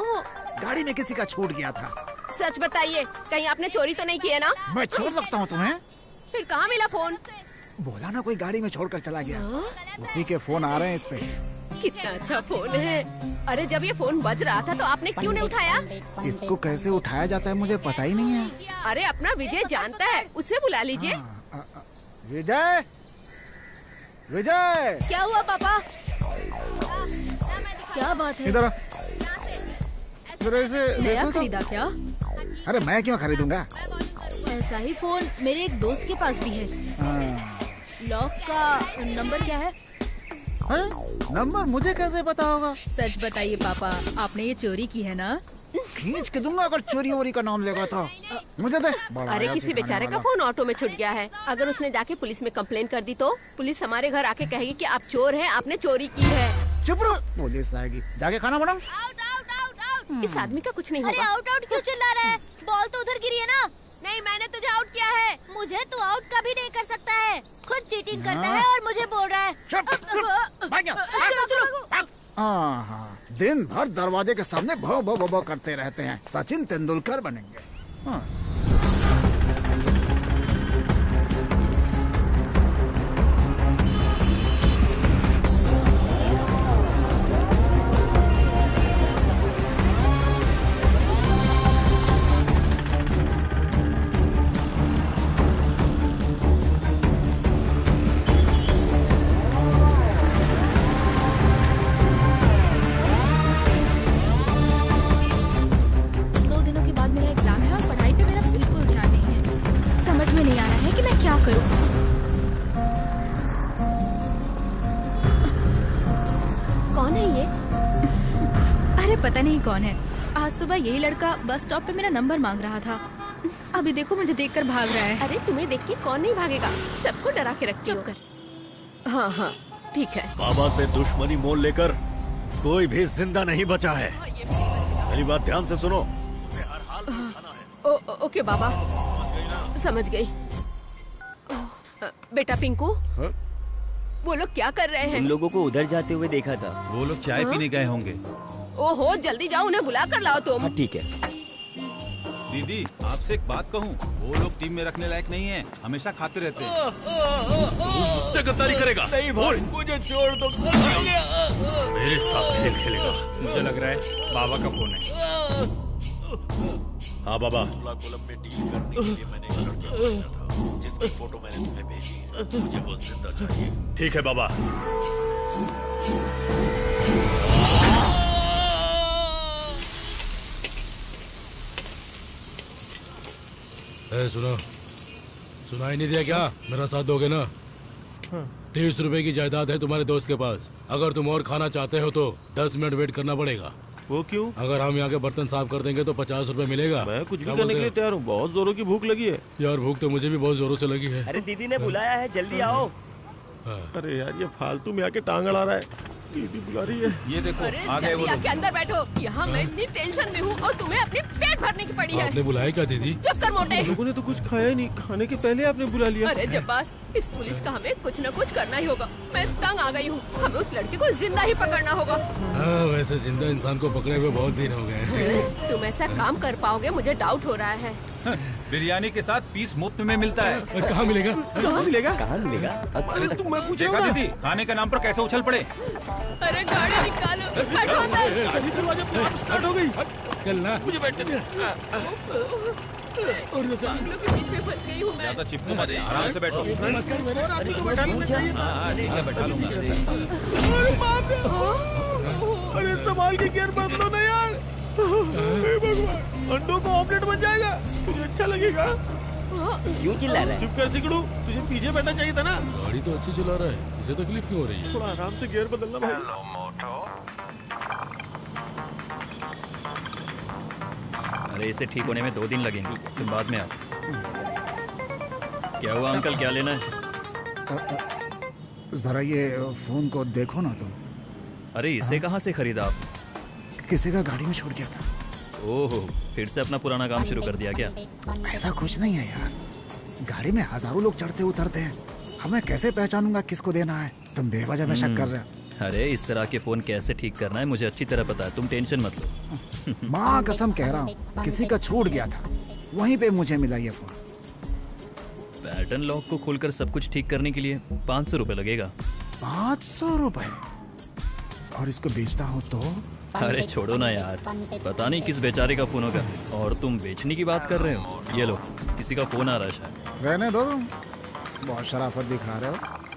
गाड़ी में किसी का छूट गया था। सच बताइए, कहीं आपने चोरी तो नहीं की है ना? मैं छोड़ सकता हूँ तुम्हें? फिर कहाँ मिला फोन? बोला ना कोई गाड़ी में छोड़कर चला गया। उसी के फोन आ रहे हैं इस पे। कितना अच्छा फोन है। अरे जब ये फोन बज रहा था तो आपने क्यों नहीं उठाया? इसको कैसे उठाया जाता है मुझे पता ही नहीं है। अरे अपना विजय जानता है, उसे बुला लीजिए। विजय, विजय, क्या हुआ पापा? क्या बात है? इधर आ। जरा इसे नया देखो तो। खरीदा क्या? अरे मैं क्यों खरीदूंगा? ऐसा ही फोन मेरे एक दोस्त के पास भी है। लॉक का नंबर क्या है? अरे नंबर मुझे कैसे पता होगा? सच बताइए पापा, आपने ये चोरी की है ना? खींच के दूंगा अगर चोरी वोरी का नाम लेगा तो। मुझे दे। अरे किसी बेचारे का फोन ऑटो में छूट गया है। अगर उसने जाके पुलिस में कंप्लेन कर दी तो पुलिस हमारे घर आके कहेगी कि आप चोर हैं, आपने चोरी की है। चुप रहो, पुलिस आएगी। जाके खाना बनाओ। इस आदमी का कुछ नहीं अरे होगा। आउट आउट क्यों चिल्ला रहा है? बॉल तो उधर गिरी है ना। नहीं, मैंने तुझे आउट किया है। मुझे तू आउट कभी नहीं कर सकता है। खुद चीटिंग करता है और मुझे बोल रहा है। चलो चलो। हाँ, दिन भर दरवाजे के सामने भो भो भो भो करते रहते हैं। सचिन तेंदुलकर बनेंगे। हाँ। कौन है ये? अरे पता नहीं कौन है। आज सुबह यही लड़का बस स्टॉप पे मेरा नंबर मांग रहा था। अभी देखो मुझे देखकर भाग रहा है। अरे तुम्हें देख के कौन नहीं भागेगा, सबको डरा के रखती हो। हाँ हाँ ठीक है। बाबा से दुश्मनी मोल लेकर कोई भी जिंदा नहीं बचा है। मेरी बात ध्यान से सुनो। ओके बाबा, समझ गई। बेटा पिंकू, वो लोग क्या कर रहे हैं? उन लोगों को उधर जाते हुए देखा था। वो लोग चाय पीने गए होंगे। ओहो, जल्दी जाओ, उन्हें बुला कर लाओ तुम। हाँ ठीक है। दीदी आपसे एक बात कहूँ, वो लोग टीम में रखने लायक नहीं है, हमेशा खाते रहते हैं। मुझसे गद्दारी करेगा? नहीं भाई, मुझे छोड़ दो। मेरे साथ खेल खेलेगा? मुझे लग रहा है बाबा का फोन है। हाँ बाबा, कोलम में डील करने के लिए मैंने एक लड़के को भेजा था, जिसकी फोटो मैंने तुम्हें भेजी है। मुझे वो जिंदा चाहिए। ठीक है बाबा। सुनाई नहीं दिया क्या? मेरा साथ दोगे ना? 30 रुपए की जायदाद है तुम्हारे दोस्त के पास। अगर तुम और खाना चाहते हो तो 10 मिनट वेट करना पड़ेगा। वो क्यों? अगर हम यहाँ के बर्तन साफ कर देंगे तो 50 रुपए मिलेगा। मैं कुछ भी करने के लिए तैयार हूँ। बहुत जोरों की भूख लगी है। यार भूख तो मुझे भी बहुत जोरों से लगी है। अरे दीदी ने बुलाया है, जल्दी आओ। अरे यार ये फालतू में आके टांग अड़ा रहा है। दीदी बुला रही है। ये देखो अरे जल्दी आके अंदर बैठो। यहाँ मैं इतनी टेंशन में हूँ और तुम्हें अपनी पेट भरने की पड़ी है। आपने बुलाया क्या दीदी? चुप कर मोटे। लोगों ने तो कुछ खाया ही नहीं, खाने के पहले आपने बुला लिया। अरे जब्बार, इस पुलिस का हमें कुछ न कुछ करना ही होगा। मैं तंग आ गई हूँ, हमें उस लड़के को जिंदा ही पकड़ना होगा। हाँ, वैसे जिंदा इंसान को पकड़े हुए बहुत दिन हो गए। तुम ऐसा काम कर पाओगे, मुझे डाउट हो रहा है। बिरयानी के साथ पीस मुफ्त में मिलता है। कहाँ मिलेगा? कहाँ मिलेगा? कहाँ मिलेगा? अरे तुम मैं पूछा देखा दीदी, खाने के नाम पर कैसे उछल पड़े। अरे गाड़ी निकालो, बैठो अंदर। दरवाजे पर स्टार्ट हो गई। चल ना, मुझे बैठने दे। और पागलों के बीच में फंस गई हूँ मैं। ज्यादा चिपको मत, आराम से बैठो। बैठा लूंगा। अरे संभाल के गियर बदलो ना यार। अंडों का ऑमलेट बन जाएगा, तुझे अच्छा लगेगा। क्यों चिल्ला रहा है? चुप कर सिकड़ू, तुझे पीछे बैठना चाहिए था ना। गाड़ी तो अच्छी चला रहा है, इसे तकलीफ क्यों हो रही है? थोड़ा आराम से गियर बदलना भाई। हेलो मोटो। अरे इसे ठीक होने में 2 दिन लगेंगे, तुम बाद में आओ। क्या हुआ अंकल, क्या लेना है? जरा ये फोन को देखो ना तुम। अरे इसे कहाँ से खरीदा आप? किसी का गाड़ी में छोड़ गया था। ओहो, फिर से अपना पुराना काम शुरू कर दिया क्या? ऐसा कुछ नहीं है यार, गाड़ी में हजारों लोग चढ़ते उतरते हैं, हमें कैसे पहचानूंगा किसको देना है? तुम बेवजह में शक कर रहे हो। अरे इस तरह के फोन कैसे ठीक करना है मुझे अच्छी तरह पता है, तुम टेंशन मत लो। माँ कसम कह रहा हूँ, किसी का छूट गया था, वहीं पे मुझे मिला ये फोन। पैटर्न लॉक को खोलकर सब कुछ ठीक करने के लिए 500 रुपए लगेगा। 500 रुपए? और इसको बेचता हूँ तो? अरे छोड़ो ना यार, पता नहीं किस बेचारे का फोन होगा और तुम बेचने की बात कर रहे हो। ये लो, किसी का फोन आ रहा है शायद। रहने दो तुम, बहुत शराफत दिखा रहे हो।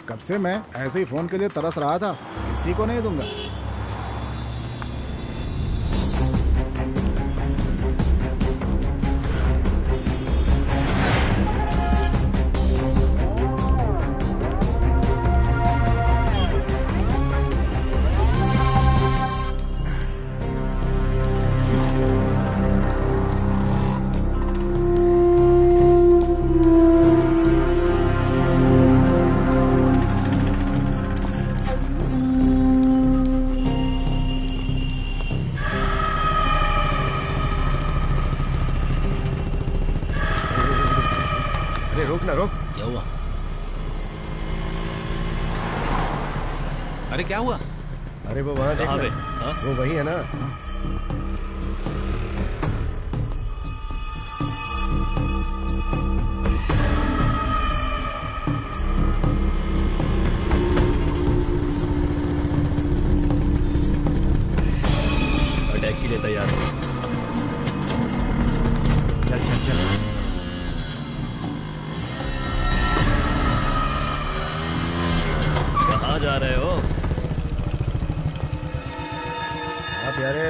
कब से मैं ऐसे ही फोन के लिए तरस रहा था, किसी को नहीं दूंगा। क्या हुआ? अरे क्या हुआ? अरे वो वहाँ कहाँ पे? वो वही है ना। अटैक के लिए तैयार हो। चल चल चल। कहाँ जा रहे हो? हाँ प्यारे।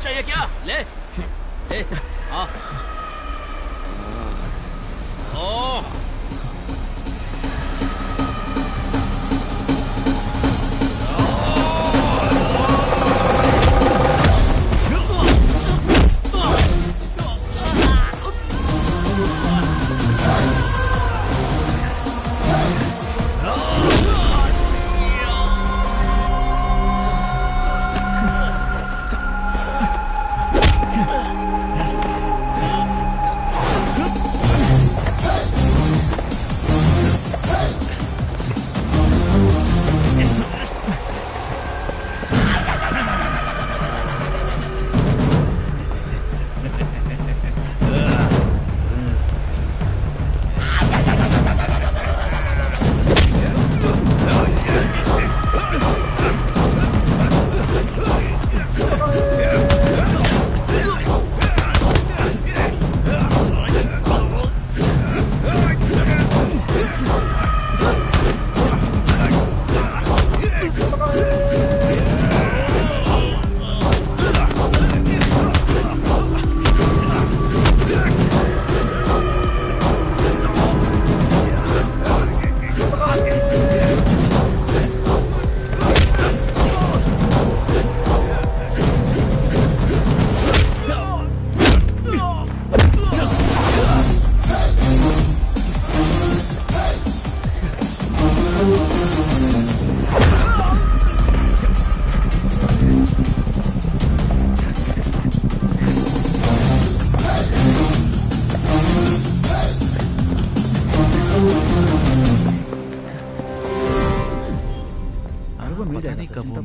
चाहिए क्या? ले ले हाँ ओह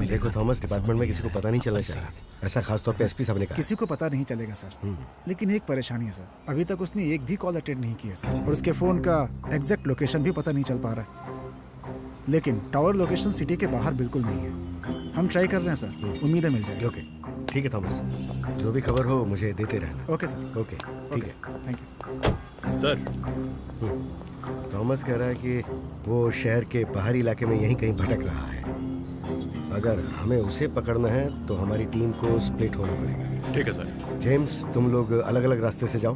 देखो थॉमस, डिपार्टमेंट में किसी को पता नहीं चलना चाहिए, ऐसा खास तौर पे एसपी साहब ने कहा। किसी को पता नहीं चलेगा सर, लेकिन एक परेशानी है सर, अभी तक उसने एक भी कॉल अटेंड नहीं किया सर, और उसके फोन का एग्जैक्ट लोकेशन भी पता नहीं चल पा रहा है। लेकिन टावर लोकेशन सिटी के बाहर बिल्कुल नहीं है। हम ट्राई कर रहे हैं सर, उम्मीद है मिल जाएगी। ओके ठीक है थॉमस, जो भी खबर हो मुझे देते रहना। Okay sir. ओके ठीक है, थैंक यू सर। थॉमस कह रहा है कि वो शहर के बाहरी इलाके में यहीं कहीं भटक रहा है। अगर हमें उसे पकड़ना है तो हमारी टीम को स्प्लिट होना पड़ेगा। ठीक है सर। जेम्स, तुम लोग अलग अलग रास्ते से जाओ,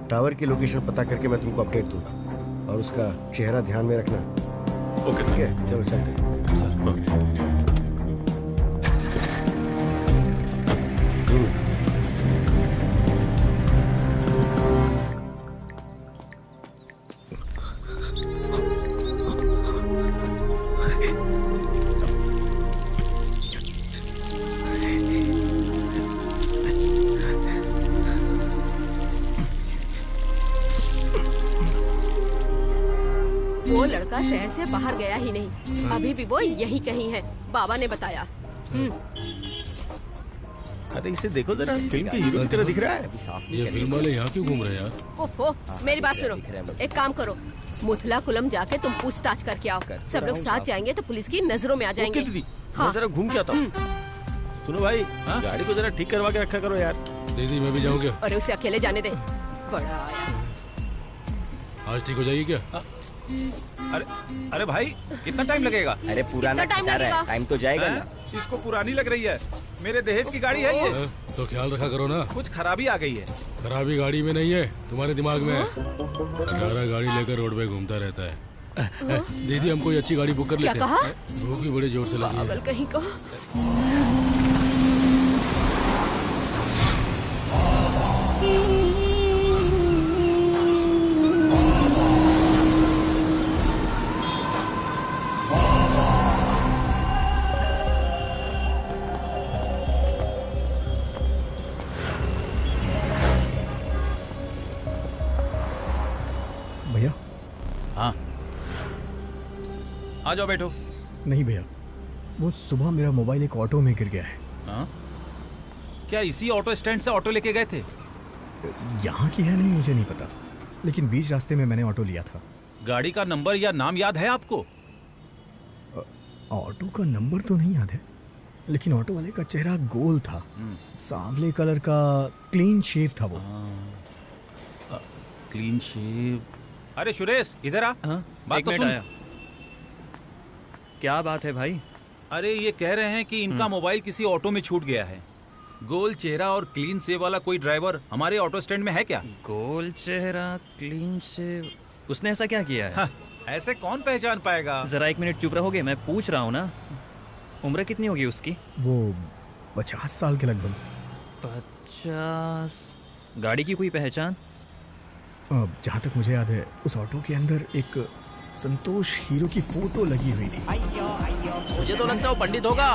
टावर की लोकेशन पता करके मैं तुमको अपडेट दूंगा, और उसका चेहरा ध्यान में रखना। Okay sir. ठीक है, चलो चलते हैं सर। वो लड़का शहर से बाहर गया ही नहीं, अभी भी वो यही कहीं है, बाबा ने बताया। अरे इसे देखो जरा, फिल्म के हीरो की तरह दिख रहा है। ये फिल्म वाले यहाँ क्यों घूम रहे हैं यार? ओफो, मेरी बात सुनो, एक काम करो, मुथला कुलम जाके तुम पूछताछ करके आओ। सब लोग साथ जाएंगे तो पुलिस की नजरों में आ जाएंगे। दीदी, मैं जरा घूम के आता हूँ। सुनो भाई, गाड़ी को जरा ठीक करवा के रखा करो यार। दीदी मैं भी जाऊँगा। अरे उसे अकेले जाने दे, बड़ा आया। आज ठीक हो जाएगी क्या? अरे भाई कितना टाइम लगेगा? अरे पुराना कार है, टाइम तो जाएगा ना। इसको पुरानी लग रही है, मेरे दहेज की गाड़ी है ये। तो ख्याल रखा करो ना। कुछ खराबी आ गई है। खराबी गाड़ी में नहीं है, तुम्हारे दिमाग में है। 18 गाड़ी लेकर रोड पे घूमता रहता है। दीदी हम कोई अच्छी गाड़ी बुक कर लेते हैं। भूख भी बड़े जोर से लगी है। कहीं को भैया आ जाओ बैठो। नहीं भैया, वो सुबह मेरा मोबाइल एक ऑटो में गिर गया है। हाँ? क्या इसी ऑटो स्टैंड से ऑटो लेके गए थे? यहाँ की है नहीं, मुझे नहीं पता, लेकिन बीच रास्ते में मैंने ऑटो लिया था। गाड़ी का नंबर या नाम याद है आपको? ऑटो का नंबर तो नहीं याद है, लेकिन ऑटो वाले का चेहरा गोल था, सांवले कलर का, क्लीन शेव था वो। Clean shave. अरे सुरेश इधर आ। बात तो सुन। आया। क्या बात है भाई? अरे ये कह रहे हैं कि इनका मोबाइल किसी ऑटो में छूट गया है। गोल चेहरा और क्लीन शेव वाला कोई ड्राइवर हमारे ऑटो स्टैंड में है क्या? गोल चेहरा, क्लीन शेव, उसने ऐसा क्या किया है? हाँ, ऐसे कौन पहचान पाएगा? जरा 1 मिनट चुप रहोगे? मैं पूछ रहा हूँ ना। उम्र कितनी होगी उसकी? वो 50 साल के लगभग। 50। गाड़ी की कोई पहचान? जहाँ तक मुझे याद है उस ऑटो के अंदर एक संतोष हीरो की फोटो लगी हुई थी। मुझे तो लगता है वो पंडित होगा।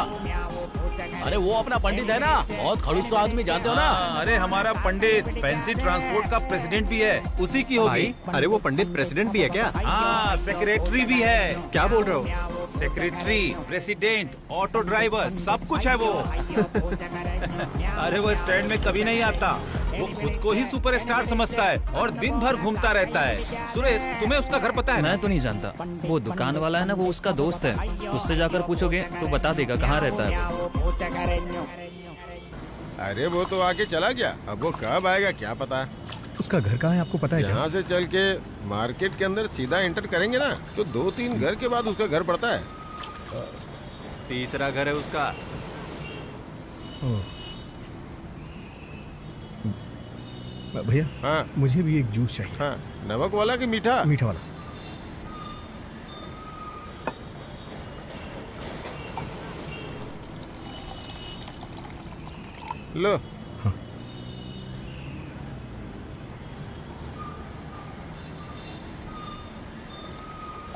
अरे वो अपना पंडित है ना, बहुत खड़ूस आदमी, जानते हो ना? अरे हमारा पंडित फैंसी ट्रांसपोर्ट का प्रेसिडेंट भी है, उसी की होगी। अरे वो पंडित प्रेसिडेंट भी है क्या? हाँ, सेक्रेटरी भी है। क्या बोल रहे हो? सेक्रेटरी, प्रेसिडेंट, ऑटो ड्राइवर, सब कुछ है वो। अरे वो स्टैंड में कभी नहीं आता, वो खुद को ही सुपरस्टार समझता है और दिन भर घूमता रहता है। सुरेश, तुम्हें उसका घर पता है? मैं तो नहीं जानता। वो दुकान वाला है ना, वो उसका दोस्त है, उससे जाकर पूछोगे तो बता देगा कहाँ रहता है वो। अरे वो तो आके चला गया, अब वो कब आएगा क्या पता। उसका घर कहाँ है आपको पता है? यहाँ से चल के मार्केट के अंदर सीधा एंटर करेंगे ना तो 2-3 घर के बाद उसका घर पड़ता है। तीसरा घर है उसका। भैया, हाँ मुझे भी एक जूस चाहिए। हाँ, नमक वाला कि मीठा? मीठा वाला। लो। हाँ।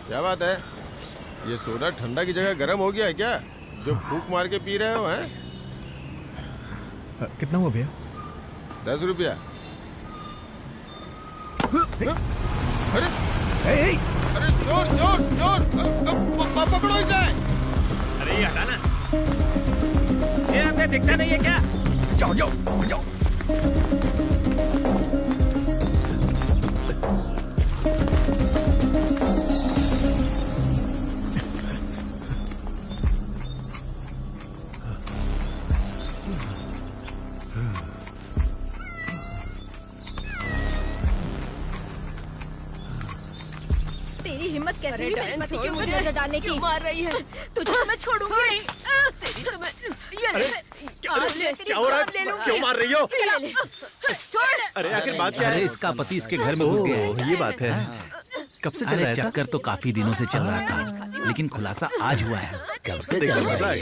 क्या बात है, ये सोडा ठंडा की जगह गर्म हो गया है क्या, जो फूंक मार के पी रहे हो? हैं? कितना हुआ भैया? 10 रुपया। अरे अरे जोर जोर जोर, पकड़ो इसे। अरे ये हटा ना। ये आपने दिखता नहीं है क्या? जाओ जाओ जाओ। हिम्मत कैसे हुई मेरे पति के ऊपर मुझे नजर डालने की? मार रही है तुझे तो मैं छोड़ूंगी नहीं। तेरी तो मैं ये ले, क्या हो रहा है? क्यों मार रही हो? छोड़। अरे आखिर बात क्या है? इसका पति इसके घर में घुस गया है। ये बात है। कब से चल रहा है? चक्कर तो काफी दिनों से चल रहा था, लेकिन खुलासा आज हुआ है। कब से चल रहा है?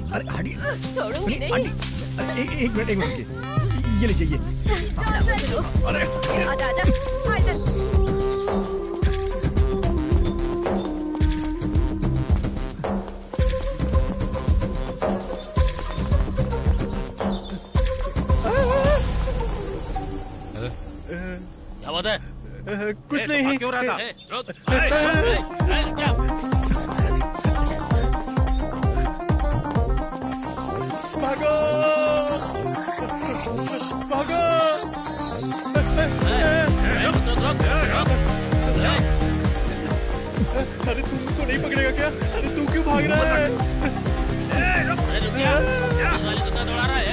अरे हटिए। छोड़ूंगी नहीं। एक मिनट ये लीजिए ये। अरे आजा आजा। क्या बात है? कुछ नहीं। क्यों रहा था? भागो भागो। अरे तुमको नहीं पकड़ेगा क्या? अरे तू क्यों भाग रहा है? दौड़ा रहा है।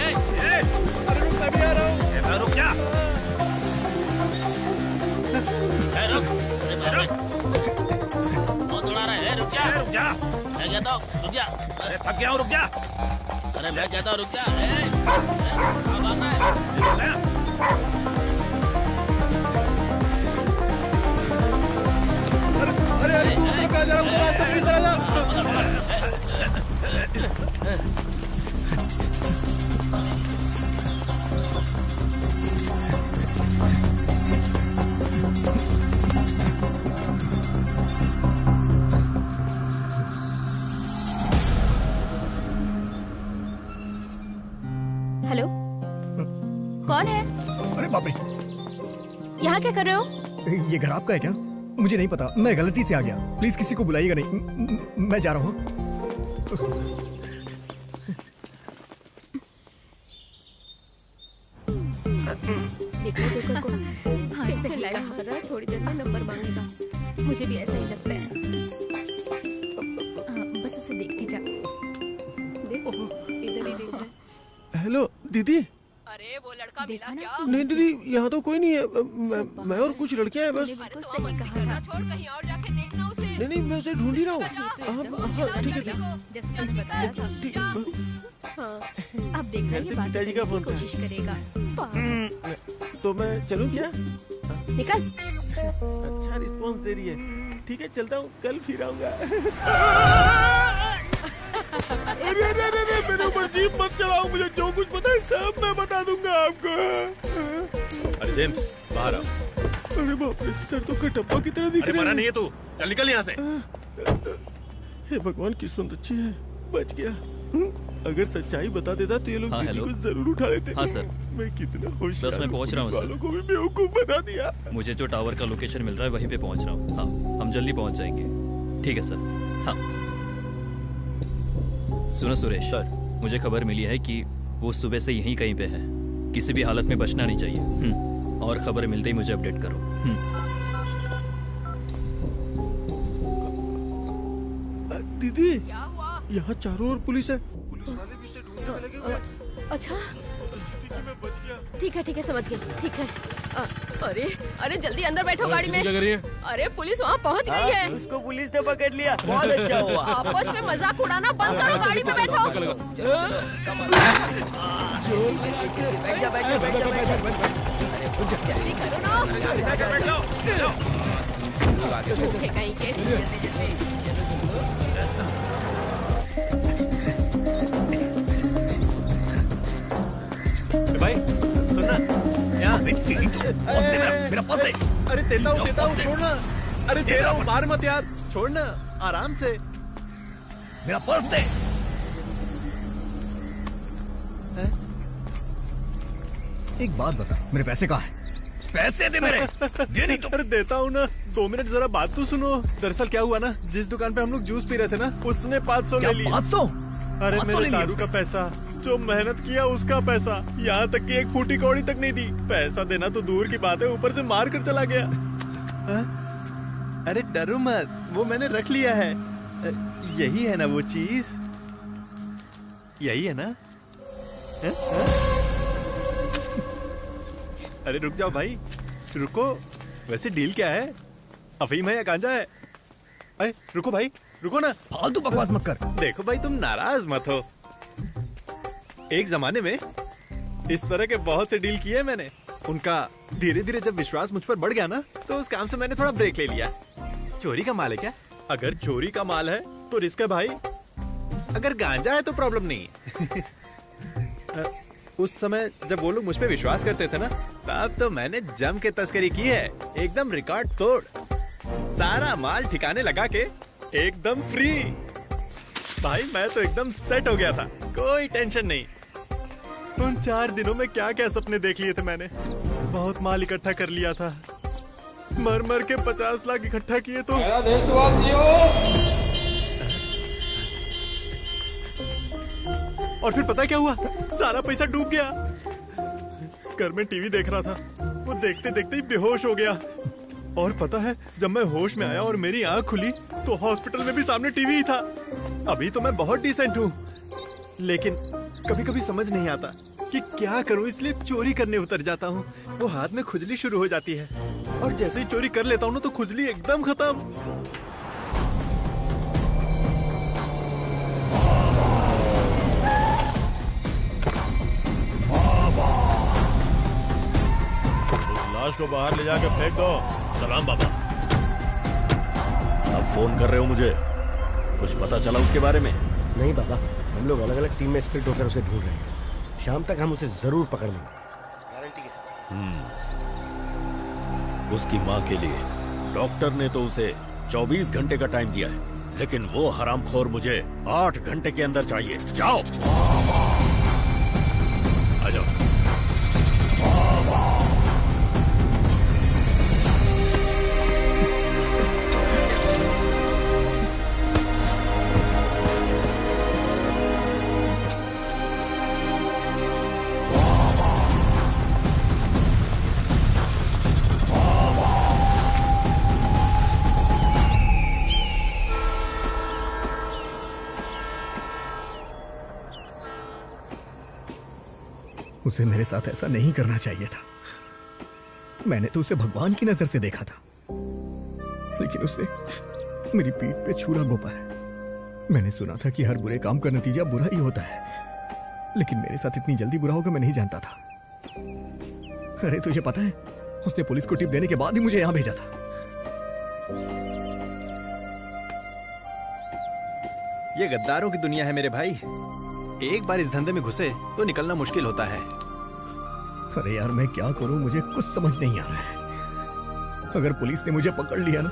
अरे रुक, मैं भी आ रहा हूँ। रुक जा। बहुत दौड़ा रहा है। रुक जा रुक जा। मैं कहता हूँ रुक जा। अरे थक गया हूँ, रुक जा। अरे मैं कहता हूँ रुक जा। भाग रहा है। अरे तू कहाँ जा रहा है? रास्ता नहीं चला जा। हेलो, कौन है? यहाँ क्या कर रहे हो? ये घर आपका है क्या? मुझे नहीं पता, मैं गलती से आ गया। प्लीज किसी को बुलाइएगा नहीं, मैं जा रहा हूँ। देखो जोकर को कैसे लाइट मार रहा है, थोड़ी देर में नंबर मांगेगा। मुझे भी ऐसा ही लगता है। बस उसे देखती जा। देखो इधर ही रेंज है। हेलो दीदी। अरे वो लड़का मिला क्या? नहीं दीदी, यहाँ तो कोई नहीं है। मैं और कुछ लड़कियाँ हैं बस। सही कहा। छोड़ कहीं और जाके देखना उसे। नहीं मैं उसे ढूंढ ही रहा हूँ। ठीक है जैसे मैंने बताया था। ठीक है। हाँ, अब देखना ये बात पिताजी का फोन कोशिश करेगा। तो मैं चलूँ क्या? निकल। अच्छा रिस्पॉन्स दे रही है। ठीक है चलता हूँ, कल फिर आऊंगा। अरे मेरे ऊपर जीप मत चलाओ, मुझे जो कुछ पता है सब मैं बता दूंगा आपको। अरे जेम्स बाहर आओ। अरे बाप रे, सर तो कटप्पा की तरह दिख रहा है। अरे मरा नहीं है तू, चल निकल यहाँ से। हे भगवान, किस्मत अच्छी है, बच गया। अगर सच्चाई बता देता तो ये लोग दीदी को जरूर उठा लेते। हाँ सर, मैं कितना होशियार बस मैं पहुंच रहा हूँ सर। वालों को भी बेवकूफ बना दिया। मुझे जो टावर का लोकेशन मिल रहा है वहीं पे पहुंच रहा हूँ। हाँ, हम जल्दी पहुंच जाएंगे। ठीक है सर। हाँ सुनो सुरेश सर, मुझे खबर मिली है कि वो सुबह से यहीं कहीं पे है। किसी भी हालत में बचना नहीं चाहिए। और खबर मिलते ही मुझे अपडेट करो। दीदी यहाँ चारों ओर पुलिस है। पुलिस वाले भी इसे ढूंढने लगे हुए हैं। अच्छा मैं बच गया। ठीक है समझ गए। ठीक है। अरे जल्दी अंदर बैठो गाड़ी में। क्या कर रही है? अरे पुलिस वहाँ पहुँच गई है। उसको पुलिस ने पकड़ लिया, बहुत अच्छा हुआ। आपस में मजाक उड़ाना बंद करो, गाड़ी में बैठो। जल्दी करो ना। भूखे कहीं के। भाई सुनना, यहाँ मेरा पर्स दे। अरे देता हूँ छोड़ना। अरे दे रहा हूँ, मार मत यार, छोड़ना आराम से। मेरा पर्स दे। एक बात बता, मेरे पैसे कहाँ हैं? पैसे दे मेरे। दे नहीं तो। अरे देता हूँ ना, 2 मिनट जरा बात तो सुनो। दरअसल क्या हुआ ना, जिस दुकान पे हम लोग जूस पी रहे थे ना, उसने 500 ले लिया। 500? अरे मेरे दारू का पैसा, जो मेहनत किया उसका पैसा, यहाँ तक कि एक फूटी कौड़ी तक नहीं दी। पैसा देना तो दूर की बात है, ऊपर से मार कर चला गया। अरे डरो मत, वो मैंने रख लिया है। यही है ना वो चीज? यही है ना? अरे रुक जाओ भाई, रुको। वैसे डील क्या है? अफीम है या गांजा है? अरे रुको भाई, रुको ना। फालतू बकवास मत कर। देखो भाई, तुम नाराज मत हो। एक जमाने में इस तरह के बहुत से डील किए मैंने। उनका धीरे धीरे जब विश्वास मुझ पर बढ़ गया ना, तो उस काम से मैंने थोड़ा ब्रेक ले लिया। चोरी का माल है क्या? अगर चोरी का माल है तो रिस्क है भाई। अगर गांजा है तो प्रॉब्लम नहीं। उस समय जब वो लोग मुझ पे विश्वास करते थे ना, तब तो मैंने जम के तस्करी की है, एकदम रिकॉर्ड तोड़। सारा माल ठिकाने लगा के एकदम फ्री। भाई मैं तो एकदम सेट हो गया था, कोई टेंशन नहीं। उन 4 दिनों में क्या क्या सपने देख लिए थे मैंने। बहुत माल इकट्ठा कर लिया था, मर मर के 50 लाख इकट्ठा किए तो। और फिर पता क्या हुआ, सारा पैसा डूब गया। घर में टीवी देख रहा था, वो देखते देखते ही बेहोश हो गया। और पता है, जब मैं होश में आया और मेरी आंख खुली तो हॉस्पिटल में भी सामने टीवी ही था। अभी तो मैं बहुत डिसेंट हूँ, लेकिन कभी कभी समझ नहीं आता कि क्या करूँ, इसलिए चोरी करने उतर जाता हूँ। वो हाथ में खुजली शुरू हो जाती है, और जैसे ही चोरी कर लेता हूँ ना, तो खुजली एकदम खत्म। लाश को बाहर ले जाकर फेंक दो। सलाम बाबा। अब फोन कर रहे हो मुझे, कुछ पता चला उसके बारे में? नहीं बाबा, हम लोग अलग अलग टीम में स्प्लिट होकर उसे ढूंढ रहे हैं। शाम तक हम उसे जरूर पकड़ लेंगे, गारंटी के साथ। उसकी माँ के लिए डॉक्टर ने तो उसे 24 घंटे का टाइम दिया है, लेकिन वो हरामखोर मुझे 8 घंटे के अंदर चाहिए। जाओ, आ जाओ। उसे मेरे साथ ऐसा नहीं करना चाहिए था। मैंने तो उसे भगवान की नजर से देखा था, लेकिन उसने मेरी पीठ पे छुरा घोंपा है। मैंने सुना था कि हर बुरे काम का नतीजा बुरा ही होता है, लेकिन मेरे साथ इतनी जल्दी बुरा होगा मैं नहीं जानता था। अरे तुझे पता है, उसने पुलिस को टिप देने के बाद ही मुझे यहां भेजा था। ये गद्दारों की दुनिया है मेरे भाई। एक बार इस धंधे में घुसे तो निकलना मुश्किल होता है। अरे यार मैं क्या करूं, मुझे कुछ समझ नहीं आ रहा है। अगर पुलिस ने मुझे पकड़ लिया ना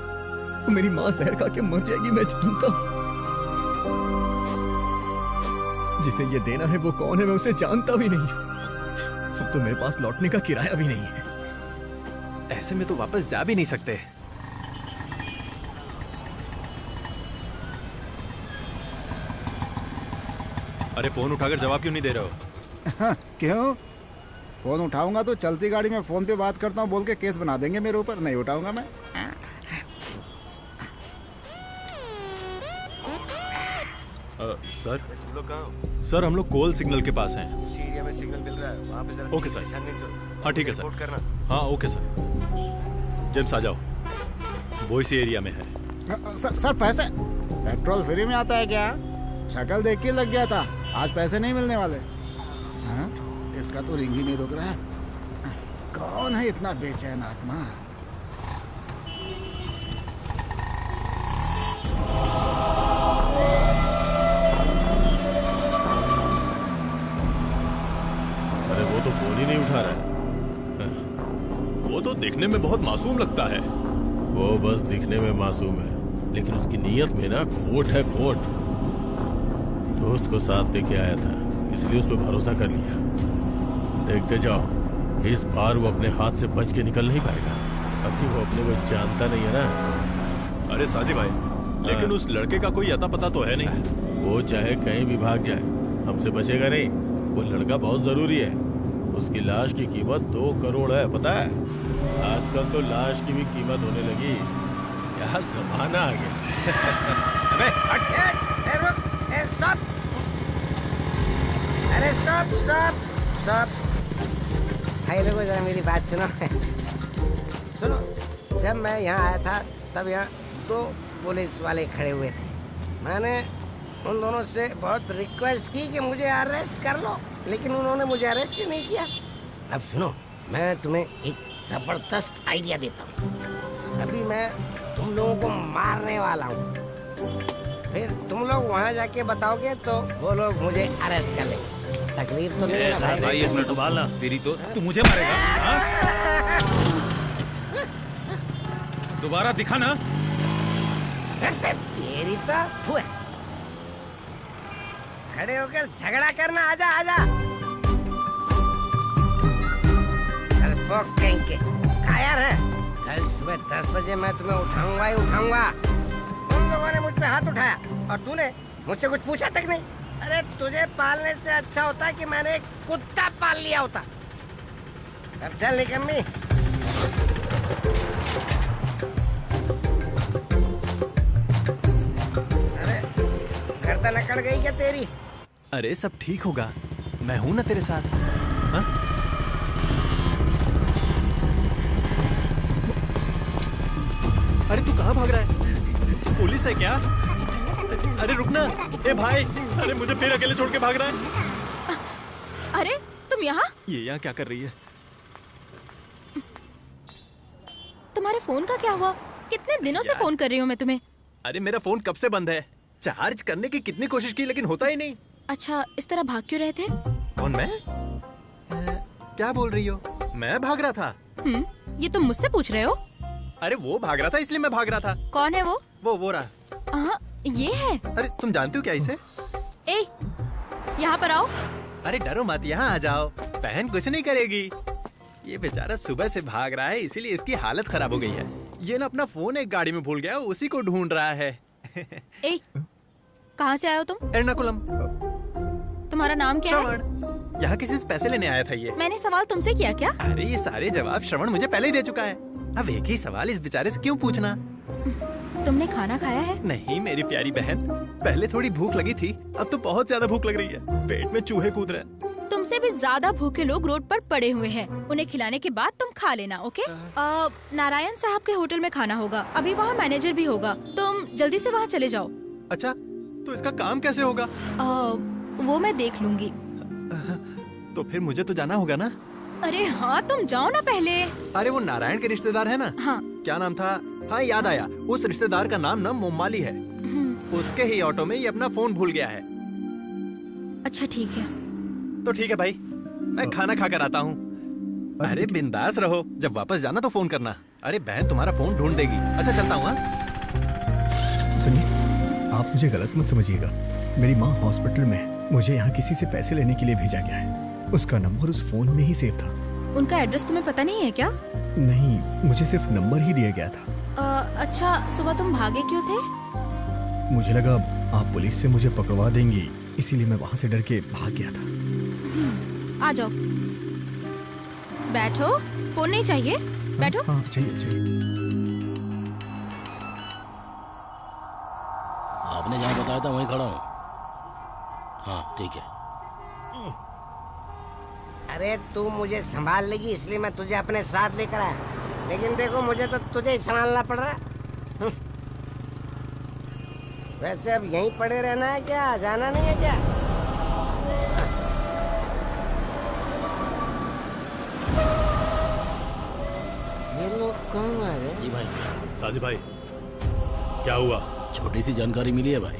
तो मेरी माँ जहर खा के मर जाएगी, मैं जानता हूं। जिसे ये देना है वो कौन है मैं उसे जानता भी नहीं। अब तो मेरे पास लौटने का किराया भी नहीं है। ऐसे में तो वापस जा भी नहीं सकते। अरे फोन उठाकर जवाब क्यों नहीं दे रहे हो? क्यों? फोन उठाऊंगा तो चलती गाड़ी में फोन पे बात करता हूँ बोल के केस बना देंगे मेरे ऊपर। नहीं उठाऊंगा मैं। सर सर हम लोग कोल सिग्नल के पास हैं। उसी एरिया में सिग्नल मिल रहा है, वहाँ पे जरा ओके सर। छानबीन करो। हाँ ठीक है रिपोर्ट सर। करना। हाँ ओके सर। जेम्स आ जाओ, वो इसी एरिया में है। सर पैसे पेट्रोल फ्री में आता है क्या? शक्ल देख के लग गया था, आज पैसे नहीं मिलने वाले। हाँ? इसका तो रिंग ही नहीं रुक रहा है। कौन है इतना बेचैन आत्मा? अरे वो तो फोन ही नहीं उठा रहा है। वो तो देखने में बहुत मासूम लगता है। वो बस दिखने में मासूम है, लेकिन उसकी नीयत में ना खोट है, खोट। दोस्त को साथ लेके आया था, इसलिए उस पर भरोसा कर लिया। देखते जाओ, इस बार वो अपने हाथ से बच के निकल नहीं पाएगा। अभी वो अपने को जानता नहीं है ना। अरे साजी भाई, लेकिन उस लड़के का कोई अता पता तो है नहीं। वो चाहे कहीं भी भाग जाए, हमसे बचेगा नहीं। वो लड़का बहुत जरूरी है। उसकी लाश की कीमत 2 करोड़ है, पता है? आजकल तो लाश की भी कीमत होने लगी। क्या जमाना आ गया। स्टॉप! अरे स्टॉप स्टॉप स्टॉप! भाई लोगों जरा मेरी बात सुनो। सुनो, जब मैं यहाँ आया था तब यहाँ 2 पुलिस वाले खड़े हुए थे। मैंने उन दोनों से बहुत रिक्वेस्ट की कि मुझे अरेस्ट कर लो, लेकिन उन्होंने मुझे अरेस्ट ही नहीं किया। अब सुनो, मैं तुम्हें एक जबरदस्त आइडिया देता हूँ। अभी मैं तुम लोगों को मारने वाला हूँ, फिर तुम लोग वहाँ जाके बताओगे तो वो लोग मुझे अरेस्ट कर लेंगे। तकलीफ तो नहीं है भाई, इसमें संभालना। तेरी तो तू मुझे मारेगा। हाँ? दोबारा दिखा ना। तेरी तो तू है। खड़े होकर झगड़ा करना। आजा आजा। कहीं के कायर है। कल सुबह 10 बजे मैं तुम्हें उठाऊंगा ही उठाऊंगा। तुम लोगों ने मुझ पे हाथ उठाया और तूने मुझसे कुछ पूछा तक नहीं। अरे तुझे पालने से अच्छा होता कि मैंने एक कुत्ता पाल लिया होता। अब चल निकम्मी। अरे गर्दन अकड़ गई क्या तेरी? अरे सब ठीक होगा, मैं हूं ना तेरे साथ। हा? अरे तू कहाँ भाग रहा है? पुलिस है क्या? अरे रुकना। ए भाई, अरे मुझे फिर अकेले छोड़ के भाग रहा है। अरे तुम यहाँ? ये यहाँ क्या कर रही है? तुम्हारे फोन का क्या हुआ? कितने दिनों से फोन कर रही हूँ मैं तुम्हें। अरे मेरा फोन कब से बंद है? चार्ज करने की कितनी कोशिश की लेकिन होता ही नहीं। अच्छा, इस तरह भाग क्यों रहे थे? कौन, मैं? क्या बोल रही हो? मैं भाग रहा था? ये तुम मुझसे पूछ रहे हो? अरे वो भाग रहा था इसलिए मैं भाग रहा था। कौन है वो? वो रहा। हाँ, ये है। अरे तुम जानती हो क्या इसे? ए, यहाँ पर आओ। अरे डरो मत, यहाँ आ जाओ। बहन कुछ नहीं करेगी। ये बेचारा सुबह से भाग रहा है, इसीलिए इसकी हालत खराब हो गई है। ये ना अपना फोन एक गाड़ी में भूल गया, उसी को ढूंढ रहा है। ए, कहाँ से आए हो तुम? एर्नाकुलम। तुम्हारा नाम क्या है? यहाँ किसी से पैसे लेने आया था ये। मैंने सवाल तुमसे किया क्या? अरे ये सारे जवाब श्रवण मुझे पहले ही दे चुका है। अब एक ही सवाल इस बेचारे से क्यों पूछना? तुमने खाना खाया है? नहीं मेरी प्यारी बहन, पहले थोड़ी भूख लगी थी, अब तो बहुत ज्यादा भूख लग रही है। पेट में चूहे कूद रहे हैं। तुमसे भी ज्यादा भूखे लोग रोड पर पड़े हुए हैं। उन्हें खिलाने के बाद तुम खा लेना, ओके? नारायण साहब के होटल में खाना होगा। अभी वहाँ मैनेजर भी होगा। तुम जल्दी से वहाँ चले जाओ। अच्छा, तो इसका काम कैसे होगा? वो मैं देख लूंगी। तो फिर मुझे तो जाना होगा ना? अरे हाँ, तुम जाओ ना पहले। अरे वो नारायण के रिश्तेदार है ना? हाँ। क्या नाम था? हाँ याद आया, उस रिश्तेदार का नाम ना मोमाली है। उसके ही ऑटो में ये अपना फोन भूल गया है। अच्छा ठीक है। तो ठीक है भाई, मैं खाना खा कर आता हूँ। अरे बिंदास रहो, जब वापस जाना तो फोन करना। अरे बहन तुम्हारा फोन ढूंढ देगी। अच्छा चलता हूँ। सुनिए, आप मुझे गलत मत समझिएगा। मेरी माँ हॉस्पिटल में है। मुझे यहाँ किसी से पैसे लेने के लिए भेजा गया है। उसका नंबर उस फोन में ही सेव था। उनका एड्रेस तुम्हें पता नहीं है क्या? नहीं, मुझे सिर्फ नंबर ही दिया गया था। अच्छा, सुबह तुम भागे क्यों थे? मुझे लगा आप पुलिस से मुझे पकड़वा देंगी, इसीलिए मैं वहाँ से डर के भाग गया था। आ जाओ, बैठो। फोन नहीं चाहिए? बैठो। हाँ चाहिए चाहिए। आपने जहाँ बताया था वहीं खड़ा हूँ। हाँ ठीक है। अरे तू मुझे संभाल लेगी इसलिए मैं तुझे अपने साथ लेकर आया, लेकिन देखो मुझे तो तुझे ही संभालना पड़ रहा है। वैसे अब यहीं पड़े रहना है क्या? जाना नहीं है क्या? ये लोग कौन आ गए? जी भाई। साजिद भाई, क्या हुआ? छोटी सी जानकारी मिली है भाई।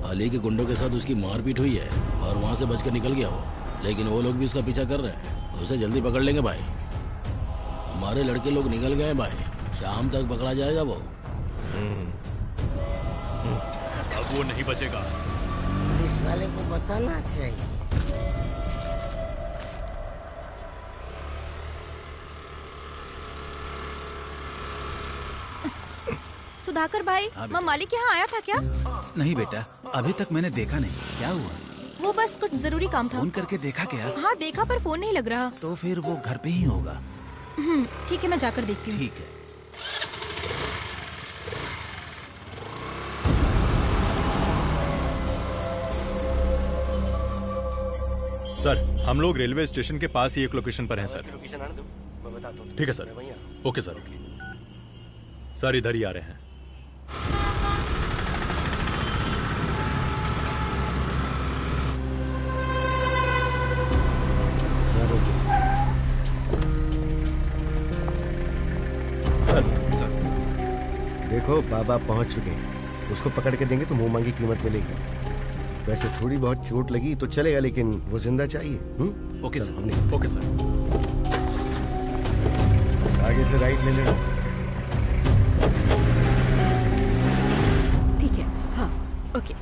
अली के गुंडों के साथ उसकी मारपीट हुई है और वहाँ से बचकर निकल गया वो, लेकिन वो लोग भी उसका पीछा कर रहे हैं। उसे जल्दी पकड़ लेंगे भाई। हमारे लड़के लोग निकल गए भाई, शाम तक पकड़ा जाएगा वो। अब वो नहीं बचेगा। पुलिस वाले को बताना चाहिए। सुधाकर भाई, मैं मालिक यहाँ आया था क्या? नहीं बेटा, अभी तक मैंने देखा नहीं। क्या हुआ? वो बस कुछ जरूरी काम था। फोन करके देखा क्या? हाँ देखा, पर फोन नहीं लग रहा। तो फिर वो घर पे ही होगा। ठीक है, मैं जाकर देखती हूँ। ठीक है। सर, हम लोग रेलवे स्टेशन के पास ही एक लोकेशन पर हैं सर। लोकेशन आने दो, मैं बताता हूँ। ठीक है सर। Okay sir. सर इधर ही आ रहे हैं। देखो बाबा पहुंच चुके हैं। उसको पकड़ के देंगे तो मुंह मांगी कीमत मिलेगी। वैसे थोड़ी बहुत चोट लगी तो चलेगा, लेकिन वो जिंदा चाहिए। Okay sir. Okay sir. आगे से राइट ले लेना। ठीक है। हाँ ओके।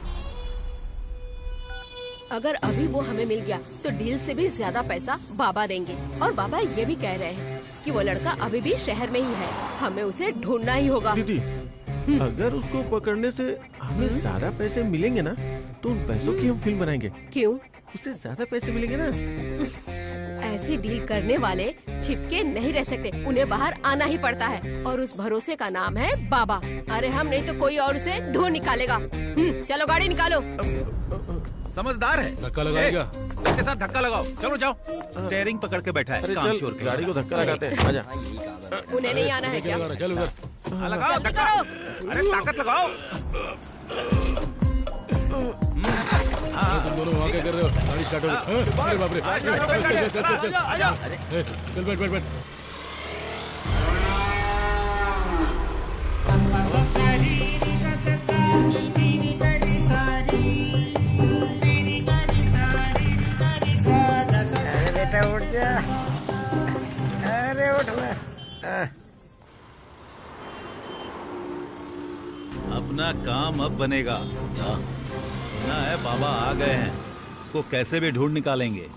अगर अभी वो हमें मिल गया तो डील से भी ज्यादा पैसा बाबा देंगे। और बाबा ये भी कह रहे हैं कि वो लड़का अभी भी शहर में ही है, हमें उसे ढूंढना ही होगा। दीदी, अगर उसको पकड़ने से हमें ज्यादा पैसे मिलेंगे ना, तो उन पैसों की हम फिल्म बनाएंगे। क्यों? उससे ज्यादा पैसे मिलेंगे ना। ऐसी डील करने वाले छिपके नहीं रह सकते, उन्हें बाहर आना ही पड़ता है। और उस भरोसे का नाम है बाबा। अरे हम नहीं तो कोई और उसे ढूंढ निकालेगा। चलो गाड़ी निकालो। समझदार है। धक्का लगाएगा? इसके साथ धक्का लगाओ। चलो जाओ। स्टेयरिंग पकड़ के बैठा है। अरे काम चल, छोड़ के गाड़ी को धक्का लगाते हैं। आजा। उन्हें नहीं आना है क्या? चल उधर। लगाओ धक्का। अरे ताकत लगाओ। तुम दोनों वहाँ क्या कर रहे हो? गाड़ी स्टार्ट हो गई। अरे बाप रे। चल बैठ बैठ बैठ। अरे बेटा उठ जा। अरे उठ ना। अपना काम अब बनेगा। सुना है बाबा आ गए हैं, इसको कैसे भी ढूंढ निकालेंगे।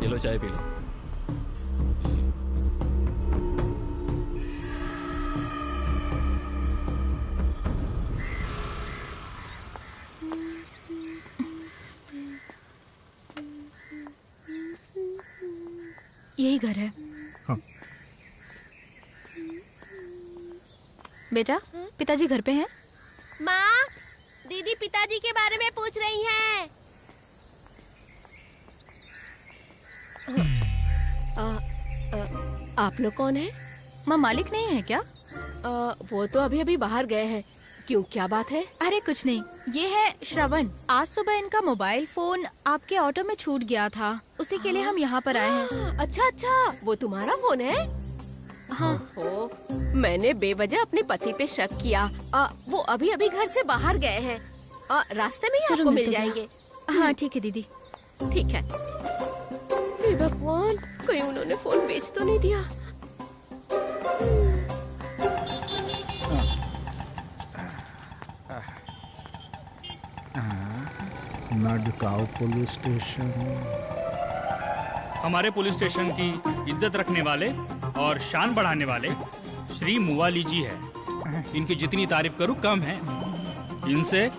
चलो चाय पी लो। यही घर है। हाँ। बेटा, पिताजी घर पे हैं? माँ, दीदी पिताजी के बारे में पूछ रही हैं। आप लोग कौन हैं? माँ, मालिक नहीं है क्या? वो तो अभी अभी बाहर गए हैं। क्यों, क्या बात है? अरे कुछ नहीं, ये है श्रवण। आज सुबह इनका मोबाइल फोन आपके ऑटो में छूट गया था, उसी के लिए हम यहाँ पर आए हैं। अच्छा अच्छा, वो तुम्हारा फोन है? हाँ। मैंने बेवजह अपने पति पे शक किया। वो अभी अभी घर से बाहर गए हैं। रास्ते में ही आपको मिल जाएंगे। हाँ ठीक है दीदी। ठीक है। हे भगवान, कहीं उन्होंने फोन बेच तो नहीं दिया? नडगांव पुलिस स्टेशन। हमारे पुलिस स्टेशन की इज्जत रखने वाले और शान बढ़ाने वाले श्री मुवाली जी है। इनकी जितनी तारीफ करूं कम है। इनसे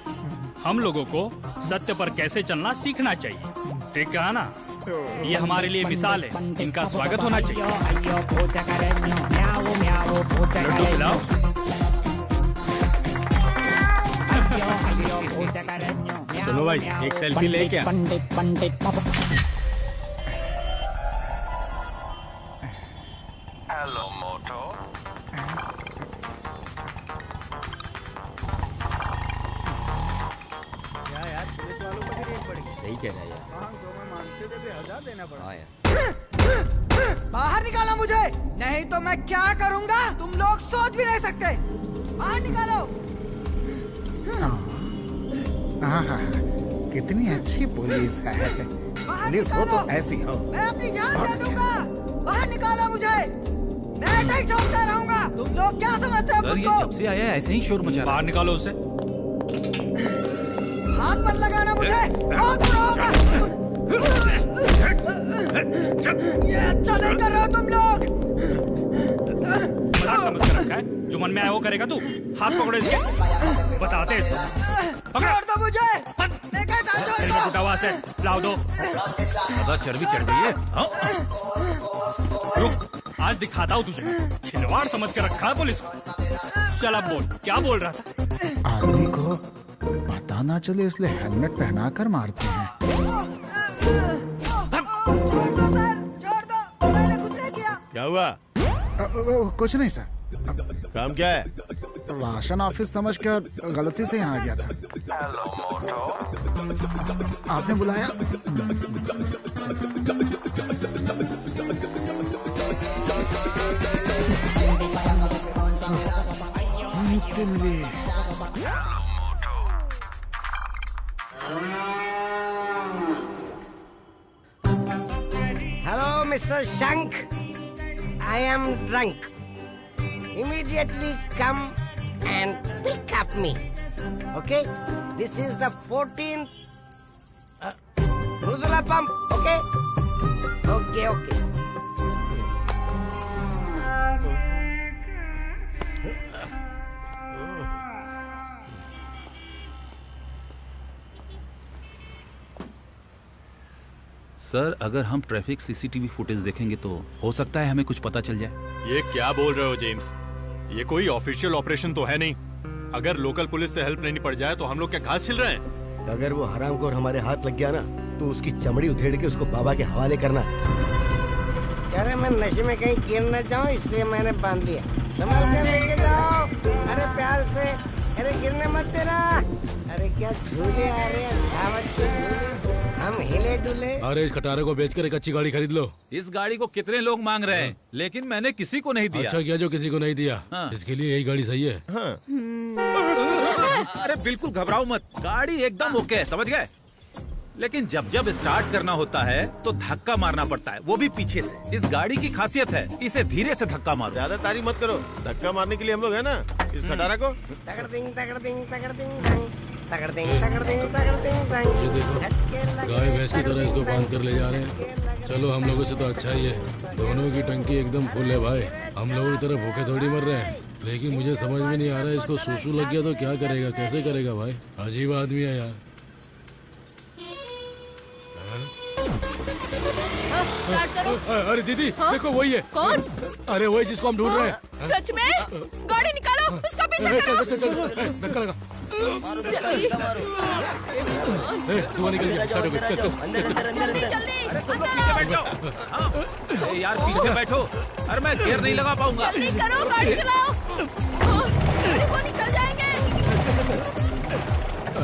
हम लोगों को सत्य पर कैसे चलना सीखना चाहिए। ठीक कहा ना? ये हमारे लिए मिसाल है। इनका स्वागत होना चाहिए। लड्डू खिलाओ। चलो भाई, एक सेल्फी ले क्या? हेलो मोटो। क्या यार, पुलिस वालों को भी रेट पड़ी। सही कह रहा है यार। 500 में मानते थे, 1000 देना पड़ा। हाँ यार। बाहर निकालो मुझे, नहीं तो मैं क्या करूंगा तुम लोग सोच भी नहीं सकते। बाहर निकालो। हाँ, कितनी अच्छी पुलिस है। पुलिस हो तो ऐसी हो। मैं अपनी जान दे दूंगा। बाहर निकालो मुझे, मैं ऐसे ही ठोकता रहूंगा। तुम लोग क्या समझते हो खुद को? जब से आया ऐसे ही शोर मचा रहा है। बाहर निकालो उसे। हाथ मत लगाना मुझे, बहुत बुरा होगा। ये अच्छा नहीं कर रहे हो तुम लोग। मजाक समझ कर रखा है, जो मन में आया वो करेगा तू। हाथ पकड़ो इसके, बताते छोड़ दो मुझे। टूटा हुआ से लाओ दो। ज्यादा चर्बी चढ़ गई है। रुक, आज दिखाता हूँ तुझे। खिलवाड़ समझ के रखा है पुलिस को। चल अब बोल, क्या बोल रहा था? आदमी को पता ना चले इसलिए हेलमेट पहना कर मारते हैं। छोड़ दो सर, छोड़ दो, मैंने कुछ नहीं किया। क्या हुआ? कुछ नहीं सर। काम क्या है? राशन ऑफिस समझकर गलती से यहाँ आ गया था। हेलो मोटो। आपने बुलाया? Hello, Mr. Shank. I am drunk. Immediately come and pick up me. Okay? This is the 14th Rudula pump. Okay? Okay, okay. Sir, अगर हम ट्रैफिक सीसीटीवी फुटेज देखेंगे तो हो सकता है हमें कुछ पता चल जाए। ये क्या बोल रहे हो जेम्स? ये कोई ऑफिशियल ऑपरेशन तो है नहीं। अगर लोकल पुलिस से हेल्प नहीं पड़ जाए तो हम लोग क्या घास छिल रहे हैं? अगर वो हरामखोर हमारे हाथ लग गया ना तो उसकी चमड़ी उधेड़ के उसको बाबा के हवाले करना। अरे मैं नशे में कहीं गिर न जाऊं इसलिए मैंने बांध लिया। संभाल कर लेके जाओ। अरे प्यार से, अरे गिरने मत देना। अरे क्या झूले आ रहे हैं, सावत के झूले, हम हिले डुले। अरे इस खटारे को बेचकर एक अच्छी गाड़ी खरीद लो। इस गाड़ी को कितने लोग मांग रहे हैं, लेकिन मैंने किसी को नहीं दिया। अच्छा किया जो किसी को नहीं दिया। हाँ। इसके लिए यही गाड़ी सही है। हाँ। अरे बिल्कुल घबराओ मत, गाड़ी एकदम ओके है, समझ गए? लेकिन जब जब स्टार्ट करना होता है तो धक्का मारना पड़ता है, वो भी पीछे से। इस गाड़ी की खासियत है, इसे धीरे से धक्का मारो। ज्यादा तारीफ मत करो, धक्का मारने के लिए हम लोग है ना। इस खटारा को तगड़ दिंग तगड़ दिंग तगड़ दिंग दंग, तगड़ दिंग तगड़ दिंग तगड़ दिंग दंग। ये देखो, गाय भैंस की तरह इसको बांध कर ले जा रहे हैं। चलो हम लोगों से तो अच्छा ही है, दोनों की टंकी एकदम फुल है भाई। हम लोगों की तरह भूखे थोड़ी मर रहे हैं। लेकिन मुझे समझ में नहीं आ रहा है, इसको सूसू लग गया तो क्या करेगा, कैसे करेगा भाई? अजीब आदमी है यार। अरे दीदी, देखो वही है। कौन? अरे वही जिसको हम ढूंढ रहे हैं। सच में? गाड़ी निकालो, उसका पीछा करो। धक्का लगा। जल्दी धुआं निकल गया। स्टार्ट हो गई। चल चल अरे यार पीछे बैठो। अरे मैं गियर नहीं लगा पाऊंगा। जल्दी करो, गाड़ी चलाओ। अरे वो निकल जाएंगे।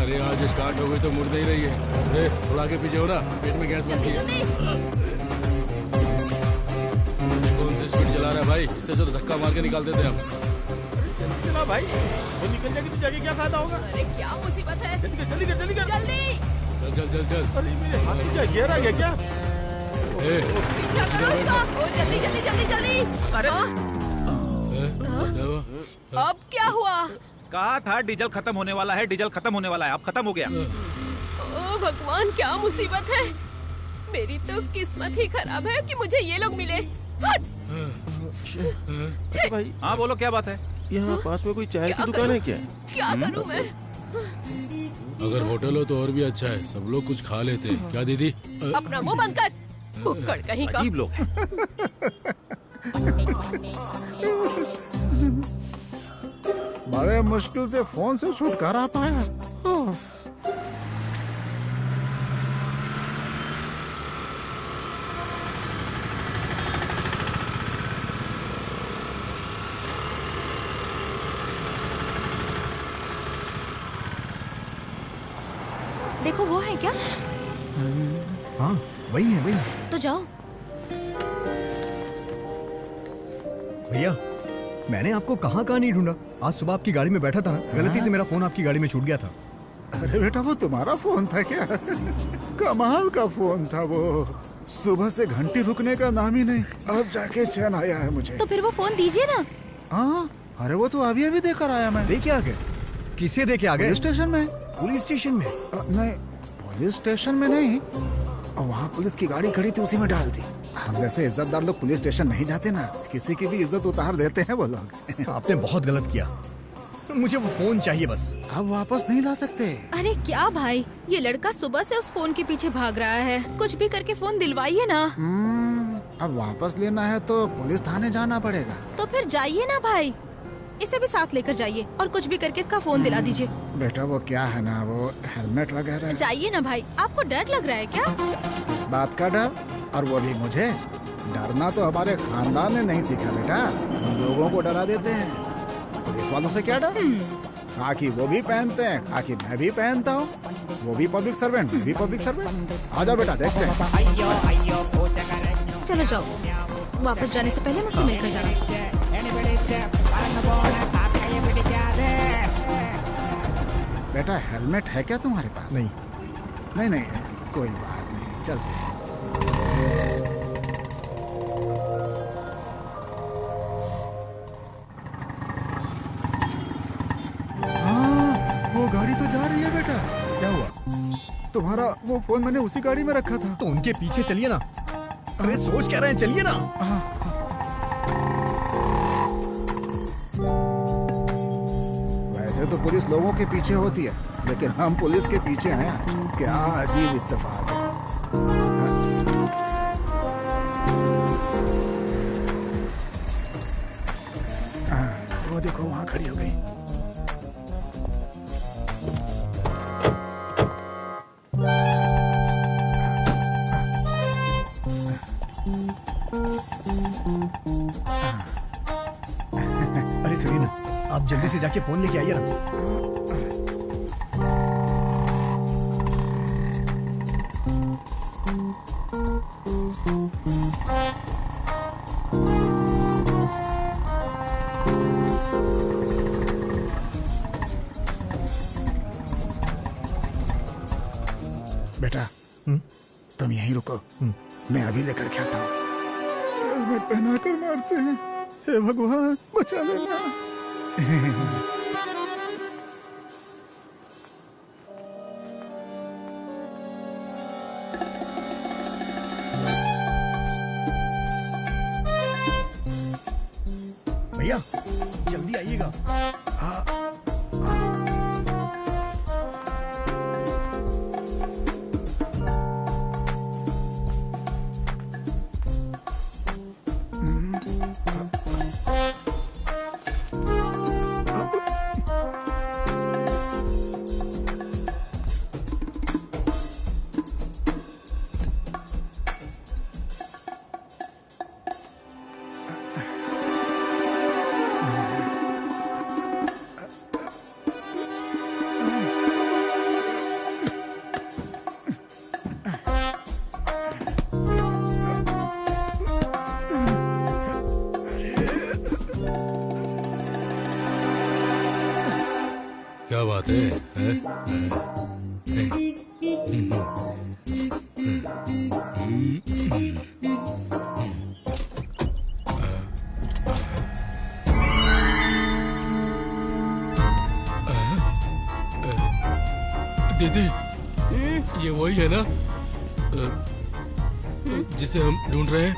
अरे आज स्टार्ट हो गई तो मुड़ नहीं रही है। अरे थोड़ा आगे पीछे हो ना, पेट में गैस बनती है। कौन सी स्पीड चला रहा है भाई? इससे तो धक्का मार के निकाल देते हम। चला भाई, वो निकल जाएगी तो जाके क्या फायदा होगा? अरे क्या मुसीबत है? जल्दी कर, जल्दी कर, जल्दी कर। जल्दी चल चल चल चल। अरे मेरे हाथ में क्या गियर आ गया क्या? पीछा करो उसका। ओ जल्दी जल्दी जल्दी जल्दी। अरे अब क्या हुआ? कहा था डीजल खत्म होने वाला है, डीजल खत्म होने वाला है। अब खत्म हो गया। ओ भगवान, क्या मुसीबत है। मेरी तो किस्मत ही खराब है कि मुझे ये लोग मिले। हट। भाई हाँ बोलो, क्या बात है? यहाँ पास में कोई चाय की दुकान है क्या? क्या करूँ मैं? अगर होटल हो तो और भी अच्छा है, सब लोग कुछ खा लेते हैं। क्या दीदी? अपना मुंह बंद कर, कुक्कड़ कहीं का। अजीब लोग हैं। बड़े मुश्किल से फोन से छुटकारा पाया। देखो वो है क्या? हाँ वही है, वही है। तो जाओ। भैया मैंने आपको कहाँ नहीं ढूंढा। आज सुबह आपकी गाड़ी में बैठा था ना, गलती से मेरा फोन आपकी गाड़ी में छूट गया था। अरे बेटा वो तुम्हारा फोन था क्या? कमाल का फोन था वो। सुबह से घंटी रुकने का नाम ही नहीं। अब जाके चैन आया है मुझे। तो फिर वो फोन दीजिए ना। हाँ अरे वो तो अभी अभी देकर आया मैं। देके आ गए? किसे देके आ गए? पुलिस स्टेशन में। पुलिस स्टेशन में? नहीं पुलिस स्टेशन में नहीं, वहाँ पुलिस की गाड़ी खड़ी थी, उसी में डाल दी। हम जैसे इज्जतदार लोग पुलिस स्टेशन नहीं जाते ना, किसी की भी इज्जत उतार देते हैं वो लोग। आपने बहुत गलत किया, मुझे वो फोन चाहिए बस। अब वापस नहीं ला सकते। अरे क्या भाई, ये लड़का सुबह से उस फोन के पीछे भाग रहा है। कुछ भी करके फोन दिलवाइए ना। अब वापस लेना है तो पुलिस थाने जाना पड़ेगा। तो फिर जाइए ना भाई, इसे भी साथ लेकर जाइए और कुछ भी करके इसका फोन दिला दीजिए। बेटा वो क्या है ना, वो हेलमेट वगैरह। जाइए ना भाई, आपको डर लग रहा है क्या? इस बात का डर, और वो भी मुझे? डरना तो हमारे खानदान ने नहीं सीखा बेटा, हम लोगों को डरा देते हैं। पुलिस वालों से क्या डर? खाकी वो भी पहनते हैं, खाकी मैं भी पहनता हूँ, वो भी पब्लिक सर्वेंट, मैं भी पब्लिक सर्वेंट। आ जाओ बेटा देखते हैं। चलो जाओ, वापस जाने से पहले मुझसे मिलकर जाना। बेटा हेलमेट है क्या तुम्हारे पास? नहीं। नहीं नहीं कोई बात नहीं, चलते हैं। हाँ वो गाड़ी तो जा रही है बेटा। क्या हुआ? तुम्हारा वो फोन मैंने उसी गाड़ी में रखा था। तो उनके पीछे चलिए ना। अरे सोच क्या रहे हैं, चलिए ना। वैसे तो पुलिस लोगों के पीछे होती है, लेकिन हम पुलिस के पीछे हैं। क्या अजीब इत्तेफाक है। वो देखो वहां खड़ी हो गई। अरे सुनिए ना, आप जल्दी से जाके फोन लेके आइए ना। बेटा तुम यहीं रुको, मैं अभी लेकर के आता हूँ। हेलमेट पहना कर मारते हैं, हे भगवान बचा लेना। भैया जल्दी आइएगा। ये वही है ना जिसे हम ढूंढ रहे हैं?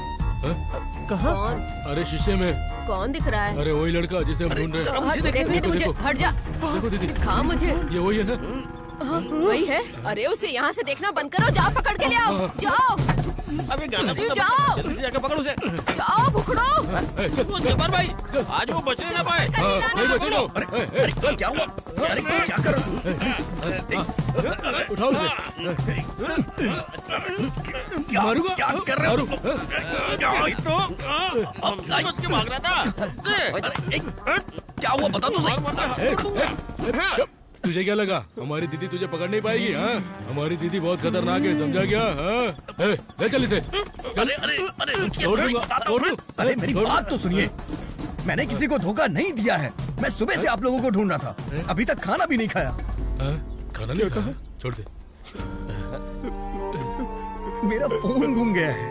कहाँ? अरे शीशे में। कौन दिख रहा है? अरे वही लड़का जिसे हम ढूंढ रहे हैं। हट, देखने दे मुझे, हट जा। देखो दीदी, दिखा मुझे। ये वही है ना? हाँ, वही है। अरे उसे यहाँ से देखना बंद करो, जाओ पकड़ के ले आओ, जाओ। अबे गाना जाओ, जल्दी से जाकर पकड़ उसे। जाओ भुखड़ो। जब्बार भाई, आज वो बचने ना पाए। नहीं बचेगा। अरे क्या हुआ? अरे क्या कर उठाओ उसे। मारूंगा। क्या कर रहे हो? तो अब बच के भाग रहा था। क्या हुआ बता तो सही। तुझे क्या लगा हमारी दीदी तुझे पकड़ नहीं पाएगी? हाँ, हमारी दीदी बहुत खतरनाक है, समझा क्या? हाँ, ले चल इसे। अरे अरे अरे छोड़ दूंगा, छोड़ दूं। अरे मेरी बात तो सुनिए, मैंने किसी को धोखा नहीं दिया है। मैं सुबह से आप लोगों को ढूंढ रहा था, अभी तक खाना भी नहीं खाया। खाना नहीं खाया? छोड़ दे। मेरा फोन गुम गया है।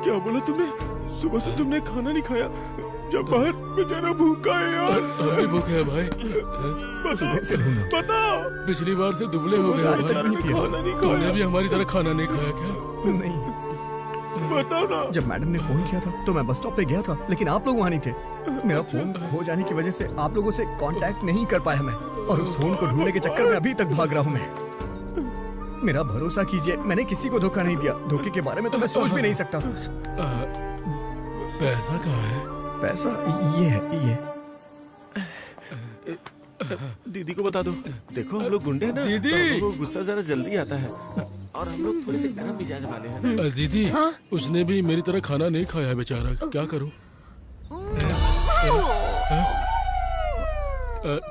क्या बोला तुमने? सुबह से तुमने खाना नहीं खाया? जब बाहर बेचारा भूखा है यार। हम भी भूखे हैं भाई। बता। पिछली बार से दुबले हो गए भाई। तुमने भी हमारी तरह खाना नहीं खाया क्या? नहीं। बताओ ना। जब मैडम ने फोन किया था तो मैं बस स्टॉप पे गया था, लेकिन आप लोग वहाँ नहीं थे। मेरा फोन खो जाने की वजह से आप लोगों से कांटेक्ट नहीं कर पाया मैं, और उस फोन को ढूंढने के चक्कर में अभी तक भाग रहा हूँ मैं। मेरा भरोसा कीजिए, मैंने किसी को धोखा नहीं दिया। धोखे के बारे में तो मैं सोच भी नहीं सकता। पैसा कहाँ है? पैसा ये है, ये। दीदी को बता दो। देखो हम लोग गुंडे हैं ना, दीदी, तो हम लोगों को गुस्सा जरा जल्दी आता है, और हम लोग थोड़े से गर्म मिजाज वाले हैं। दीदी, उसने भी मेरी तरह खाना नहीं खाया है बेचारा, क्या करूं?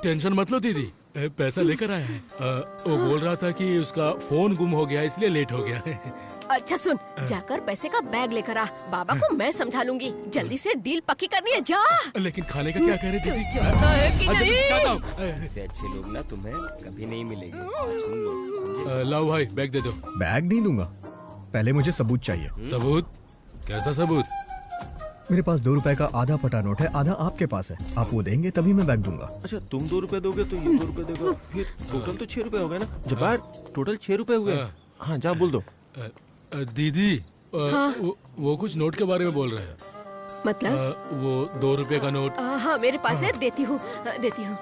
टेंशन मत लो दीदी, पैसा लेकर आया है। वो बोल रहा था कि उसका फोन गुम हो गया इसलिए लेट हो गया। अच्छा सुन, जाकर पैसे का बैग लेकर आ, बाबा को मैं समझा लूंगी। जल्दी से डील पक्की करनी है, जा। लेकिन खाने का क्या कह रहे दीदी? तू जाता है कि नहीं? इससे अच्छे लोग ना तुम्हें कभी नहीं मिलेंगे, सुन लो। लाओ भाई, बैग दे दो। बैग नहीं दूंगा, पहले मुझे सबूत चाहिए। सबूत? कैसा सबूत? मेरे पास 2 रुपए का आधा फटा नोट है, आधा आपके पास है। आप वो देंगे तभी मैं बैग दूंगा। अच्छा, तुम 2 रुपए दोगे तो ये 2 रुपए देगा, फिर टोटल तो 6 रुपए हो गए ना। जब्बार, टोटल 6 रुपए हुए। हाँ, जा बोल दो। दीदी, हाँ? वो कुछ नोट के बारे में बोल रहे हैं। मतलब? वो 2 रुपए का नोट। हाँ, मेरे पास है, देती हूँ, देती हूँ।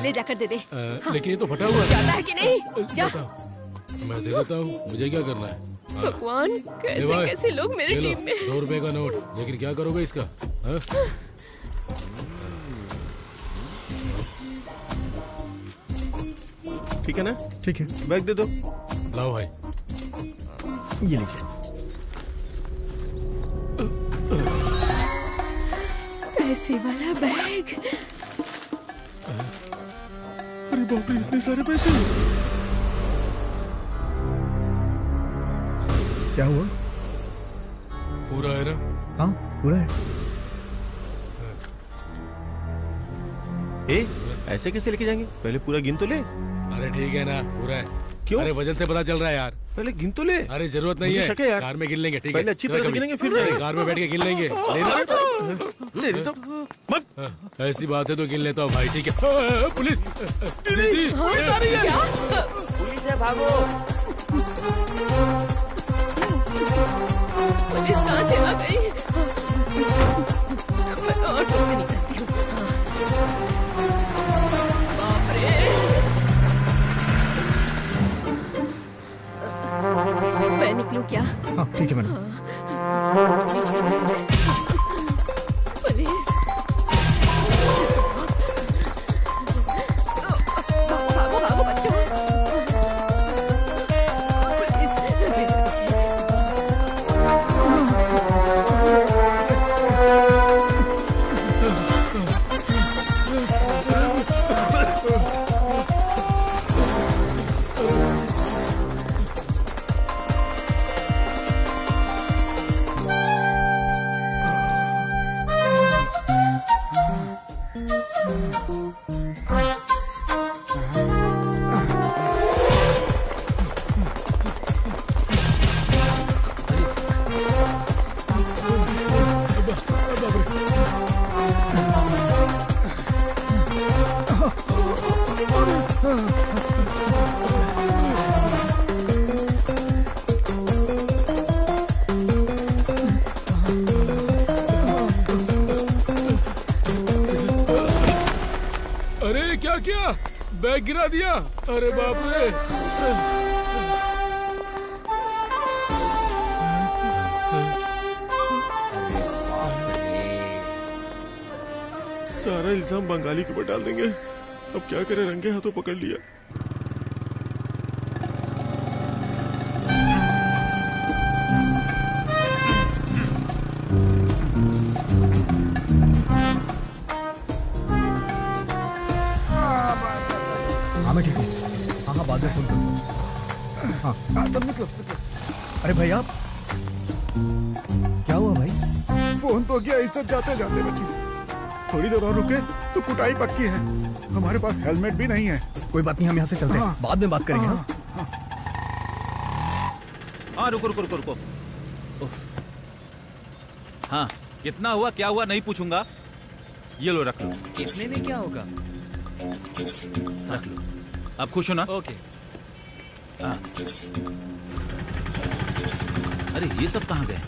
ले जाकर दे दे। हाँ। लेकिन ये तो फटा हुआ जाता है कि नहीं? जा। मैं दे देता हूँ, मुझे क्या करना है? भगवान, कैसे कैसे लोग मेरी टीम में। 2 रुपए का नोट, लेकिन क्या करोगे इसका? ठीक है ना? ठीक है, बैग दे दो। लाओ भाई, ये लीजिए। पैसे वाला बैग। अरे बाप रे, इतने सारे पैसे। क्या हुआ? पूरा है ना? हाँ, पूरा है। ऐसे कैसे लेके जाएंगे? पहले पूरा गिन तो ले। अरे ठीक है ना, पूरा है। क्यों? अरे वजन से पता चल रहा है यार। पहले गिन तो ले। अरे जरूरत नहीं है, शक है यार। कार में गिन लेंगे। ठीक है, पहले अच्छी तरह से गिनेंगे, फिर जाएंगे। कार में बैठ के गिन लेंगे। तेरी तो मत। ऐसी बात है तो गिन लेता हूँ भाई, ठीक है। पुलिस! दीदी! पुलिस है, भागो! पुलिस कहाँ से आ गई? मैं ऑटो से निकलती हूँ। बाप रे! मैं निकलूं क्या? हाँ, ठीक है मैडम। पुलिस! भागो भागो बच्चों! बैग गिरा दिया। अरे बाप रे। सारा इल्जाम बंगाली के ऊपर डाल देंगे। अब क्या करें, रंगे हाथों पकड़ लिया। हाँ मैं ठीक हूँ। हाँ बाद में फोन करूँ। हाँ तब निकलो। अरे भाई आप क्या हुआ भाई? फोन तो गया, इज्जत जाते जाते बची। थोड़ी देर और रुके तो कुटाई पक्की है। हमारे पास हेलमेट भी नहीं है। कोई बात नहीं, हम यहाँ से चलते हैं, बाद में बात करेंगे। हाँ रुको रुको रुको रुको। हाँ कितना हुआ क्या हुआ नहीं पूछूंगा, ये लो रख लो। इतने में क्या होगा? रख लो। आप खुश हो ना? ओके। हाँ। अरे ये सब कहाँ गए?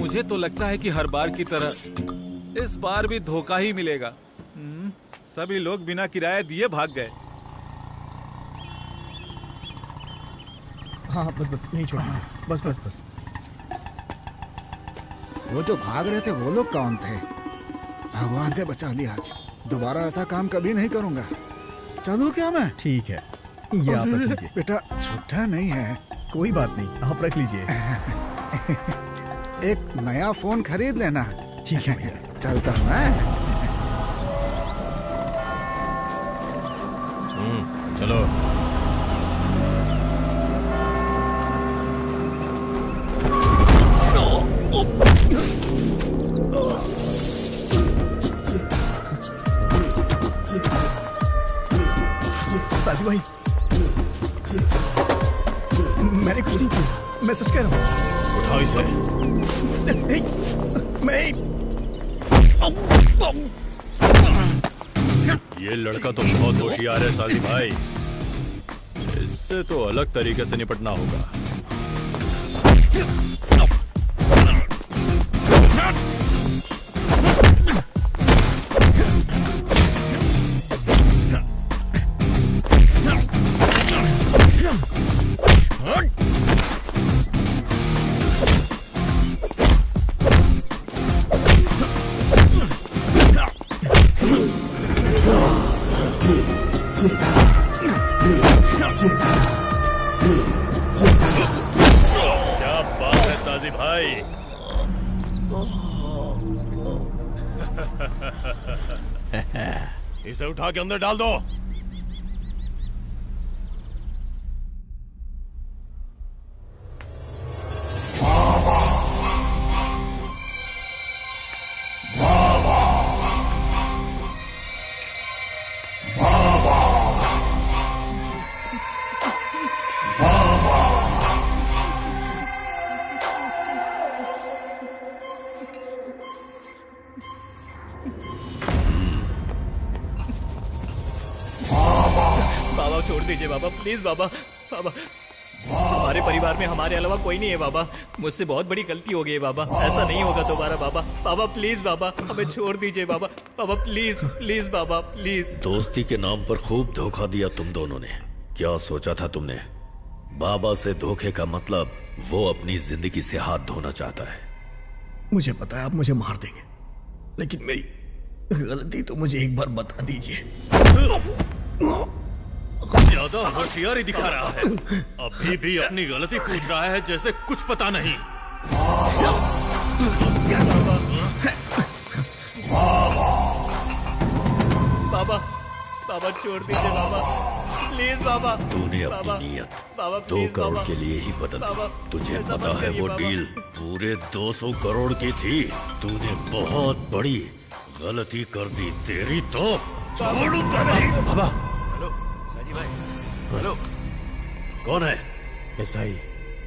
मुझे तो लगता है कि हर बार की तरह इस बार भी धोखा ही मिलेगा। सभी लोग बिना किराया दिए भाग गए। हाँ बस बस नहीं छोड़ना, बस बस बस। वो जो भाग रहे थे वो लोग कौन थे? भगवान ने बचा लिया आज। दोबारा ऐसा काम कभी नहीं करूंगा। चलूं क्या मैं? ठीक है, ये आप रख लीजिए। बेटा छुट्टा नहीं है। कोई बात नहीं, आप रख लीजिए। एक नया फोन खरीद लेना। ठीक है भैया। चलता हूँ मैं। चलो। साजी भाई, मैंने कुछ नहीं किया, मैं सच कह रहा हूँ। उठाओ इसे। ये लड़का तो बहुत होशियार है साजी भाई, इससे तो अलग तरीके से निपटना होगा। क्या बात है साजी भाई। इसे उठा के अंदर डाल दो। बाबा छोड़ दीजिए बाबा, प्लीज बाबा। बाबा हमारे परिवार में हमारे अलावा कोई नहीं है बाबा, मुझसे बहुत बड़ी गलती हो गई है बाबा, ऐसा नहीं होगा दोबारा बाबा। बाबा प्लीज बाबा, हमें छोड़ दीजिए बाबा। बाबा प्लीज प्लीज बाबा प्लीज। दोस्ती के नाम पर खूब धोखा दिया तुम दोनों ने। क्या सोचा था तुमने? बाबा से धोखे का मतलब वो अपनी जिंदगी से हाथ धोना चाहता है। मुझे पता है आप मुझे मार देंगे, लेकिन मेरी गलती तो मुझे एक बार बता दीजिए। ज्यादा होशियारी दिखा रहा है, अभी भी अपनी गलती पूछ रहा है जैसे कुछ पता नहीं। बाबा बाबा छोड़ दीजिए बाबा, प्लीज बाबा। तूने अपनी नीयत 2 करोड़ के लिए ही बदल दी। तुझे पता है वो डील पूरे 200 करोड़ की थी। तूने बहुत बड़ी गलती कर दी। तेरी तो बाबा। हेलो, कौन है? एसआई।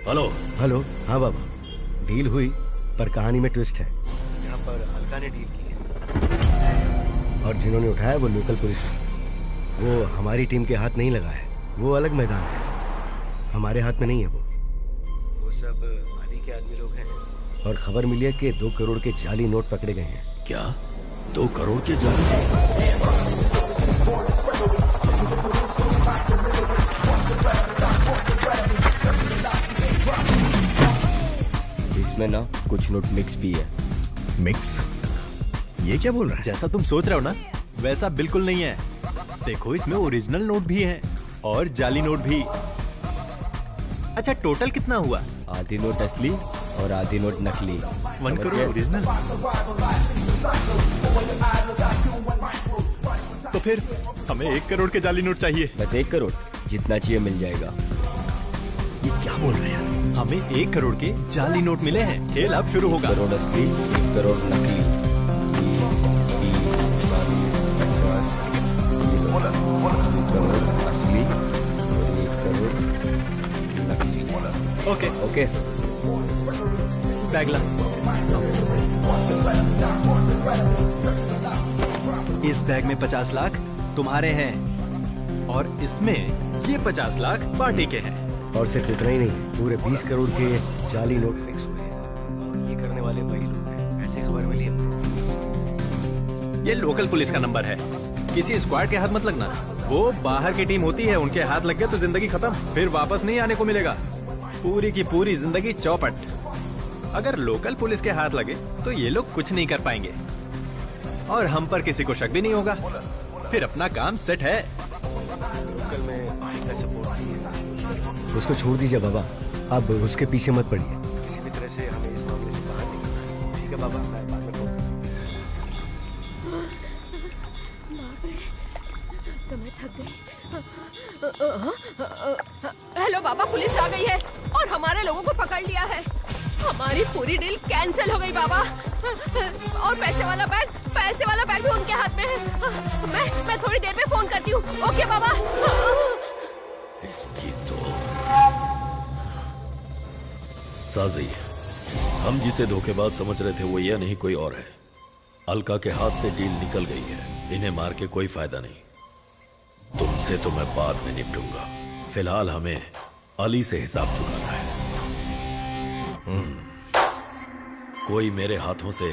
Hello hello. हाँ बाबा, डील हुई पर कहानी में ट्विस्ट है। यहाँ पर हल्का ने डील की है और जिन्होंने उठाया वो लोकल पुलिस है। वो हमारी टीम के हाथ नहीं लगा है, वो अलग मैदान है, हमारे हाथ में नहीं है। वो सब आदि के आदमी लोग हैं और खबर मिली है कि 2 करोड़ के जाली नोट पकड़े गए हैं। क्या 2 करोड़ के जाली? इसमें ना कुछ नोट मिक्स भी है। मिक्स? ये क्या बोल रहा है? जैसा तुम सोच रहे हो ना वैसा बिल्कुल नहीं है। देखो इसमें ओरिजिनल नोट भी हैं और जाली नोट भी। अच्छा टोटल कितना हुआ? आधी नोट असली और आधी नोट नकली। 1 करोड़ ओरिजिनल। तो फिर हमें 1 करोड़ के जाली नोट चाहिए। बस 1 करोड़, जितना चाहिए मिल जाएगा। ये क्या बोल रहे हैं? हमें 1 करोड़ के जाली नोट मिले हैं। खेल अब शुरू होगा। 1 करोड़ असली, 1 करोड़ नकली। असली और 1 करोड़ नकली। ओके ओके बैग ला। इस बैग में 50 लाख तुम्हारे हैं और इसमें ये 50 लाख पार्टी के हैं। और सिर्फ इतना ही नहीं, पूरे 20 करोड़ के जाली नोट फिक्स हुए हैं और ये करने वाले वही लोग हैं। ऐसी खबर मिली है। ये लोकल पुलिस का नंबर है। किसी स्क्वाड के हाथ मत लगना। वो बाहर की टीम होती है, उनके हाथ लग गया तो जिंदगी खत्म, फिर वापस नहीं आने को मिलेगा। पूरी की पूरी जिंदगी चौपट। अगर लोकल पुलिस के हाथ लगे तो ये लोग कुछ नहीं कर पाएंगे और हम पर किसी को शक भी नहीं होगा। फिर अपना काम सेट है। लोकल में सपोर्ट नहीं है। उसको छोड़ दीजिए बाबा, अब उसके पीछे मत पड़िए। किसी भी तरह से हमें इस मामले से बाहर निकलना है। ठीक है बाबा, मैं बाद में फोन बाप रे, तो मैं थक गई। हेलो बाबा, पुलिस आ गई है और हमारे लोगों को पकड़ लिया है। हमारी पूरी डील कैंसिल हो गई बाबा। और पैसे वाला बैग भी उनके हाथ में है। मैं थोड़ी देर में फोन करती हूँ। ओके बाबा। इसकी तो साजी। हम जिसे धोखेबाज समझ रहे थे वो ये नहीं कोई और है। अलका के हाथ से डील निकल गई है। इन्हें मार के कोई फायदा नहीं। तुमसे तो मैं बाद में निपटूंगा। फिलहाल हमें अली से हिसाब चुकाना है। कोई मेरे हाथों से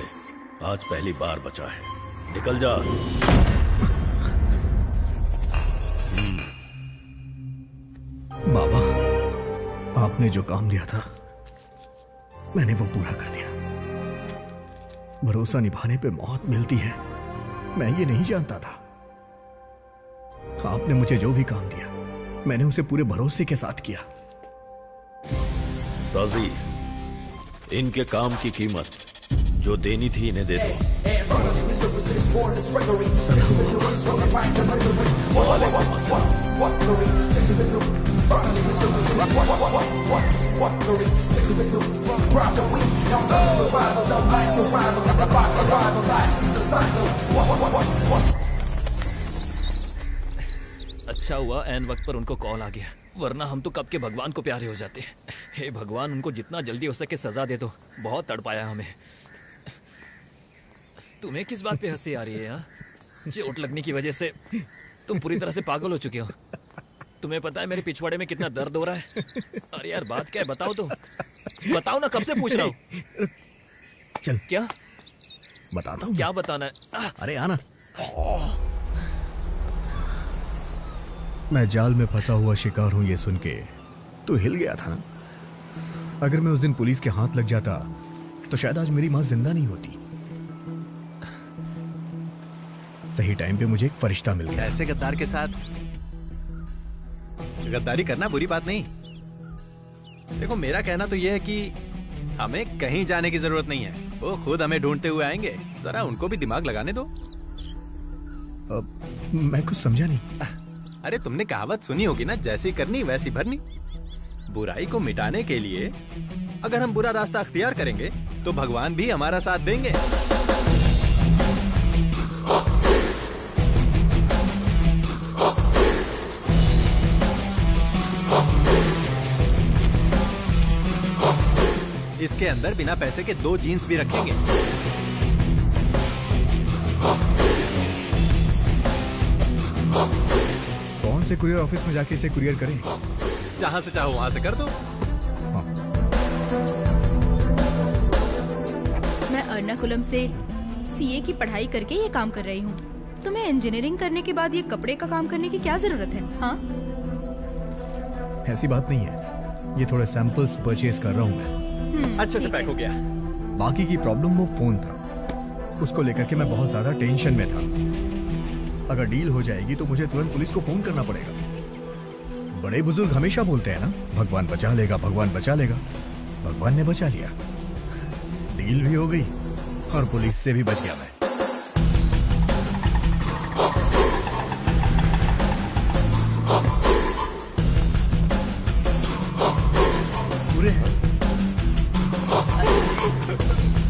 आज पहली बार बचा है। निकल जा। बाबा, आपने जो काम दिया था मैंने वो पूरा कर दिया। भरोसा निभाने पे मौत मिलती है, मैं ये नहीं जानता था। आपने मुझे जो भी काम दिया मैंने उसे पूरे भरोसे के साथ किया। साजी, इनके काम की कीमत जो देनी थी इन्हें दे दो। अच्छा हुआ एन वक्त पर उनको कॉल आ गया, वरना हम तो कब के भगवान को प्यारे हो जाते। हे भगवान, उनको जितना जल्दी हो सके सजा दे दो। बहुत तड़पाया हमें। तुम्हें किस बात पे हंसी आ रही है? यहाँ चोट लगने की वजह से तुम पूरी तरह से पागल हो चुके हो। तुम्हें पता है मेरे पिछवाड़े में कितना दर्द हो रहा है? अरे यार बात क्या है, बताओ तो। बताओ ना, कब से पूछ रहा हूँ। चल क्या बताता हूँ। क्या बताना है? अरे आना। मैं जाल में फंसा हुआ शिकार हूं ये सुन के तू हिल गया था ना। अगर मैं उस दिन पुलिस के हाथ लग जाता तो शायद आज मेरी मां जिंदा नहीं होती। सही टाइम पे मुझे एक फरिश्ता मिल गया। ऐसे गद्दार के साथ गद्दारी करना बुरी बात नहीं। देखो मेरा कहना तो यह है कि हमें कहीं जाने की जरूरत नहीं है। वो खुद हमें ढूंढते हुए आएंगे। जरा उनको भी दिमाग लगाने दो। मैं कुछ समझा नहीं। अरे तुमने कहावत सुनी होगी ना, जैसी करनी वैसी भरनी। बुराई को मिटाने के लिए अगर हम बुरा रास्ता अख्तियार करेंगे तो भगवान भी हमारा साथ देंगे। इसके अंदर बिना पैसे के 2 जीन्स भी रखेंगे। कौन से कुरियर ऑफिस में जाके इसे कुरियर करें? जहां से चाहो वहां से कर दो। एर्नाकुलम से सीए की पढ़ाई करके ये काम कर रही हूँ। तुम्हें इंजीनियरिंग करने के बाद ये कपड़े का काम करने की क्या जरूरत है? हाँ, ऐसी बात नहीं है, ये थोड़े सैंपल्स परचेज कर रहा हूँ मैं। अच्छे से पैक हो गया। बाकी की प्रॉब्लम वो फोन था, उसको लेकर के मैं बहुत ज्यादा टेंशन में था। अगर डील हो जाएगी तो मुझे तुरंत पुलिस को फोन करना पड़ेगा। बड़े बुजुर्ग हमेशा बोलते हैं ना, भगवान बचा लेगा, भगवान बचा लेगा। भगवान ने बचा लिया, डील भी हो गई और पुलिस से भी बच गया मैं। पूरे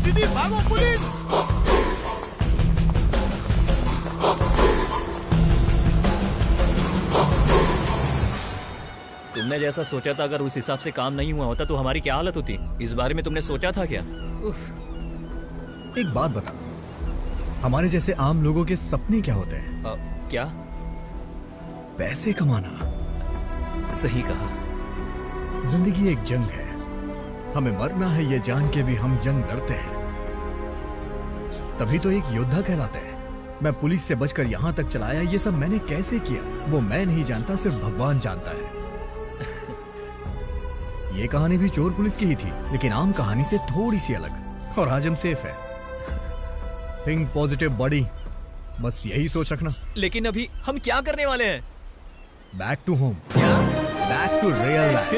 दीदी भागो, पुलिस! तुमने जैसा सोचा था अगर उस हिसाब से काम नहीं हुआ होता तो हमारी क्या हालत होती? इस बारे में तुमने सोचा था क्या? एक बात बता, हमारे जैसे आम लोगों के सपने क्या होते हैं? क्या? पैसे कमाना। सही कहा। जिंदगी एक जंग है, हमें मरना है ये जान के भी हम जंग लड़ते हैं, तभी तो एक योद्धा कहलाते हैं। मैं पुलिस से बचकर यहाँ तक चला आया, ये सब मैंने कैसे किया वो मैं नहीं जानता, सिर्फ भगवान जानता है। ये कहानी भी चोर पुलिस की ही थी, लेकिन आम कहानी से थोड़ी सी अलग। और आज हम सेफ है। थिंक पॉजिटिव बॉडी, बस यही सोच रखना। लेकिन अभी हम क्या करने वाले हैं? Back to home, back to real life.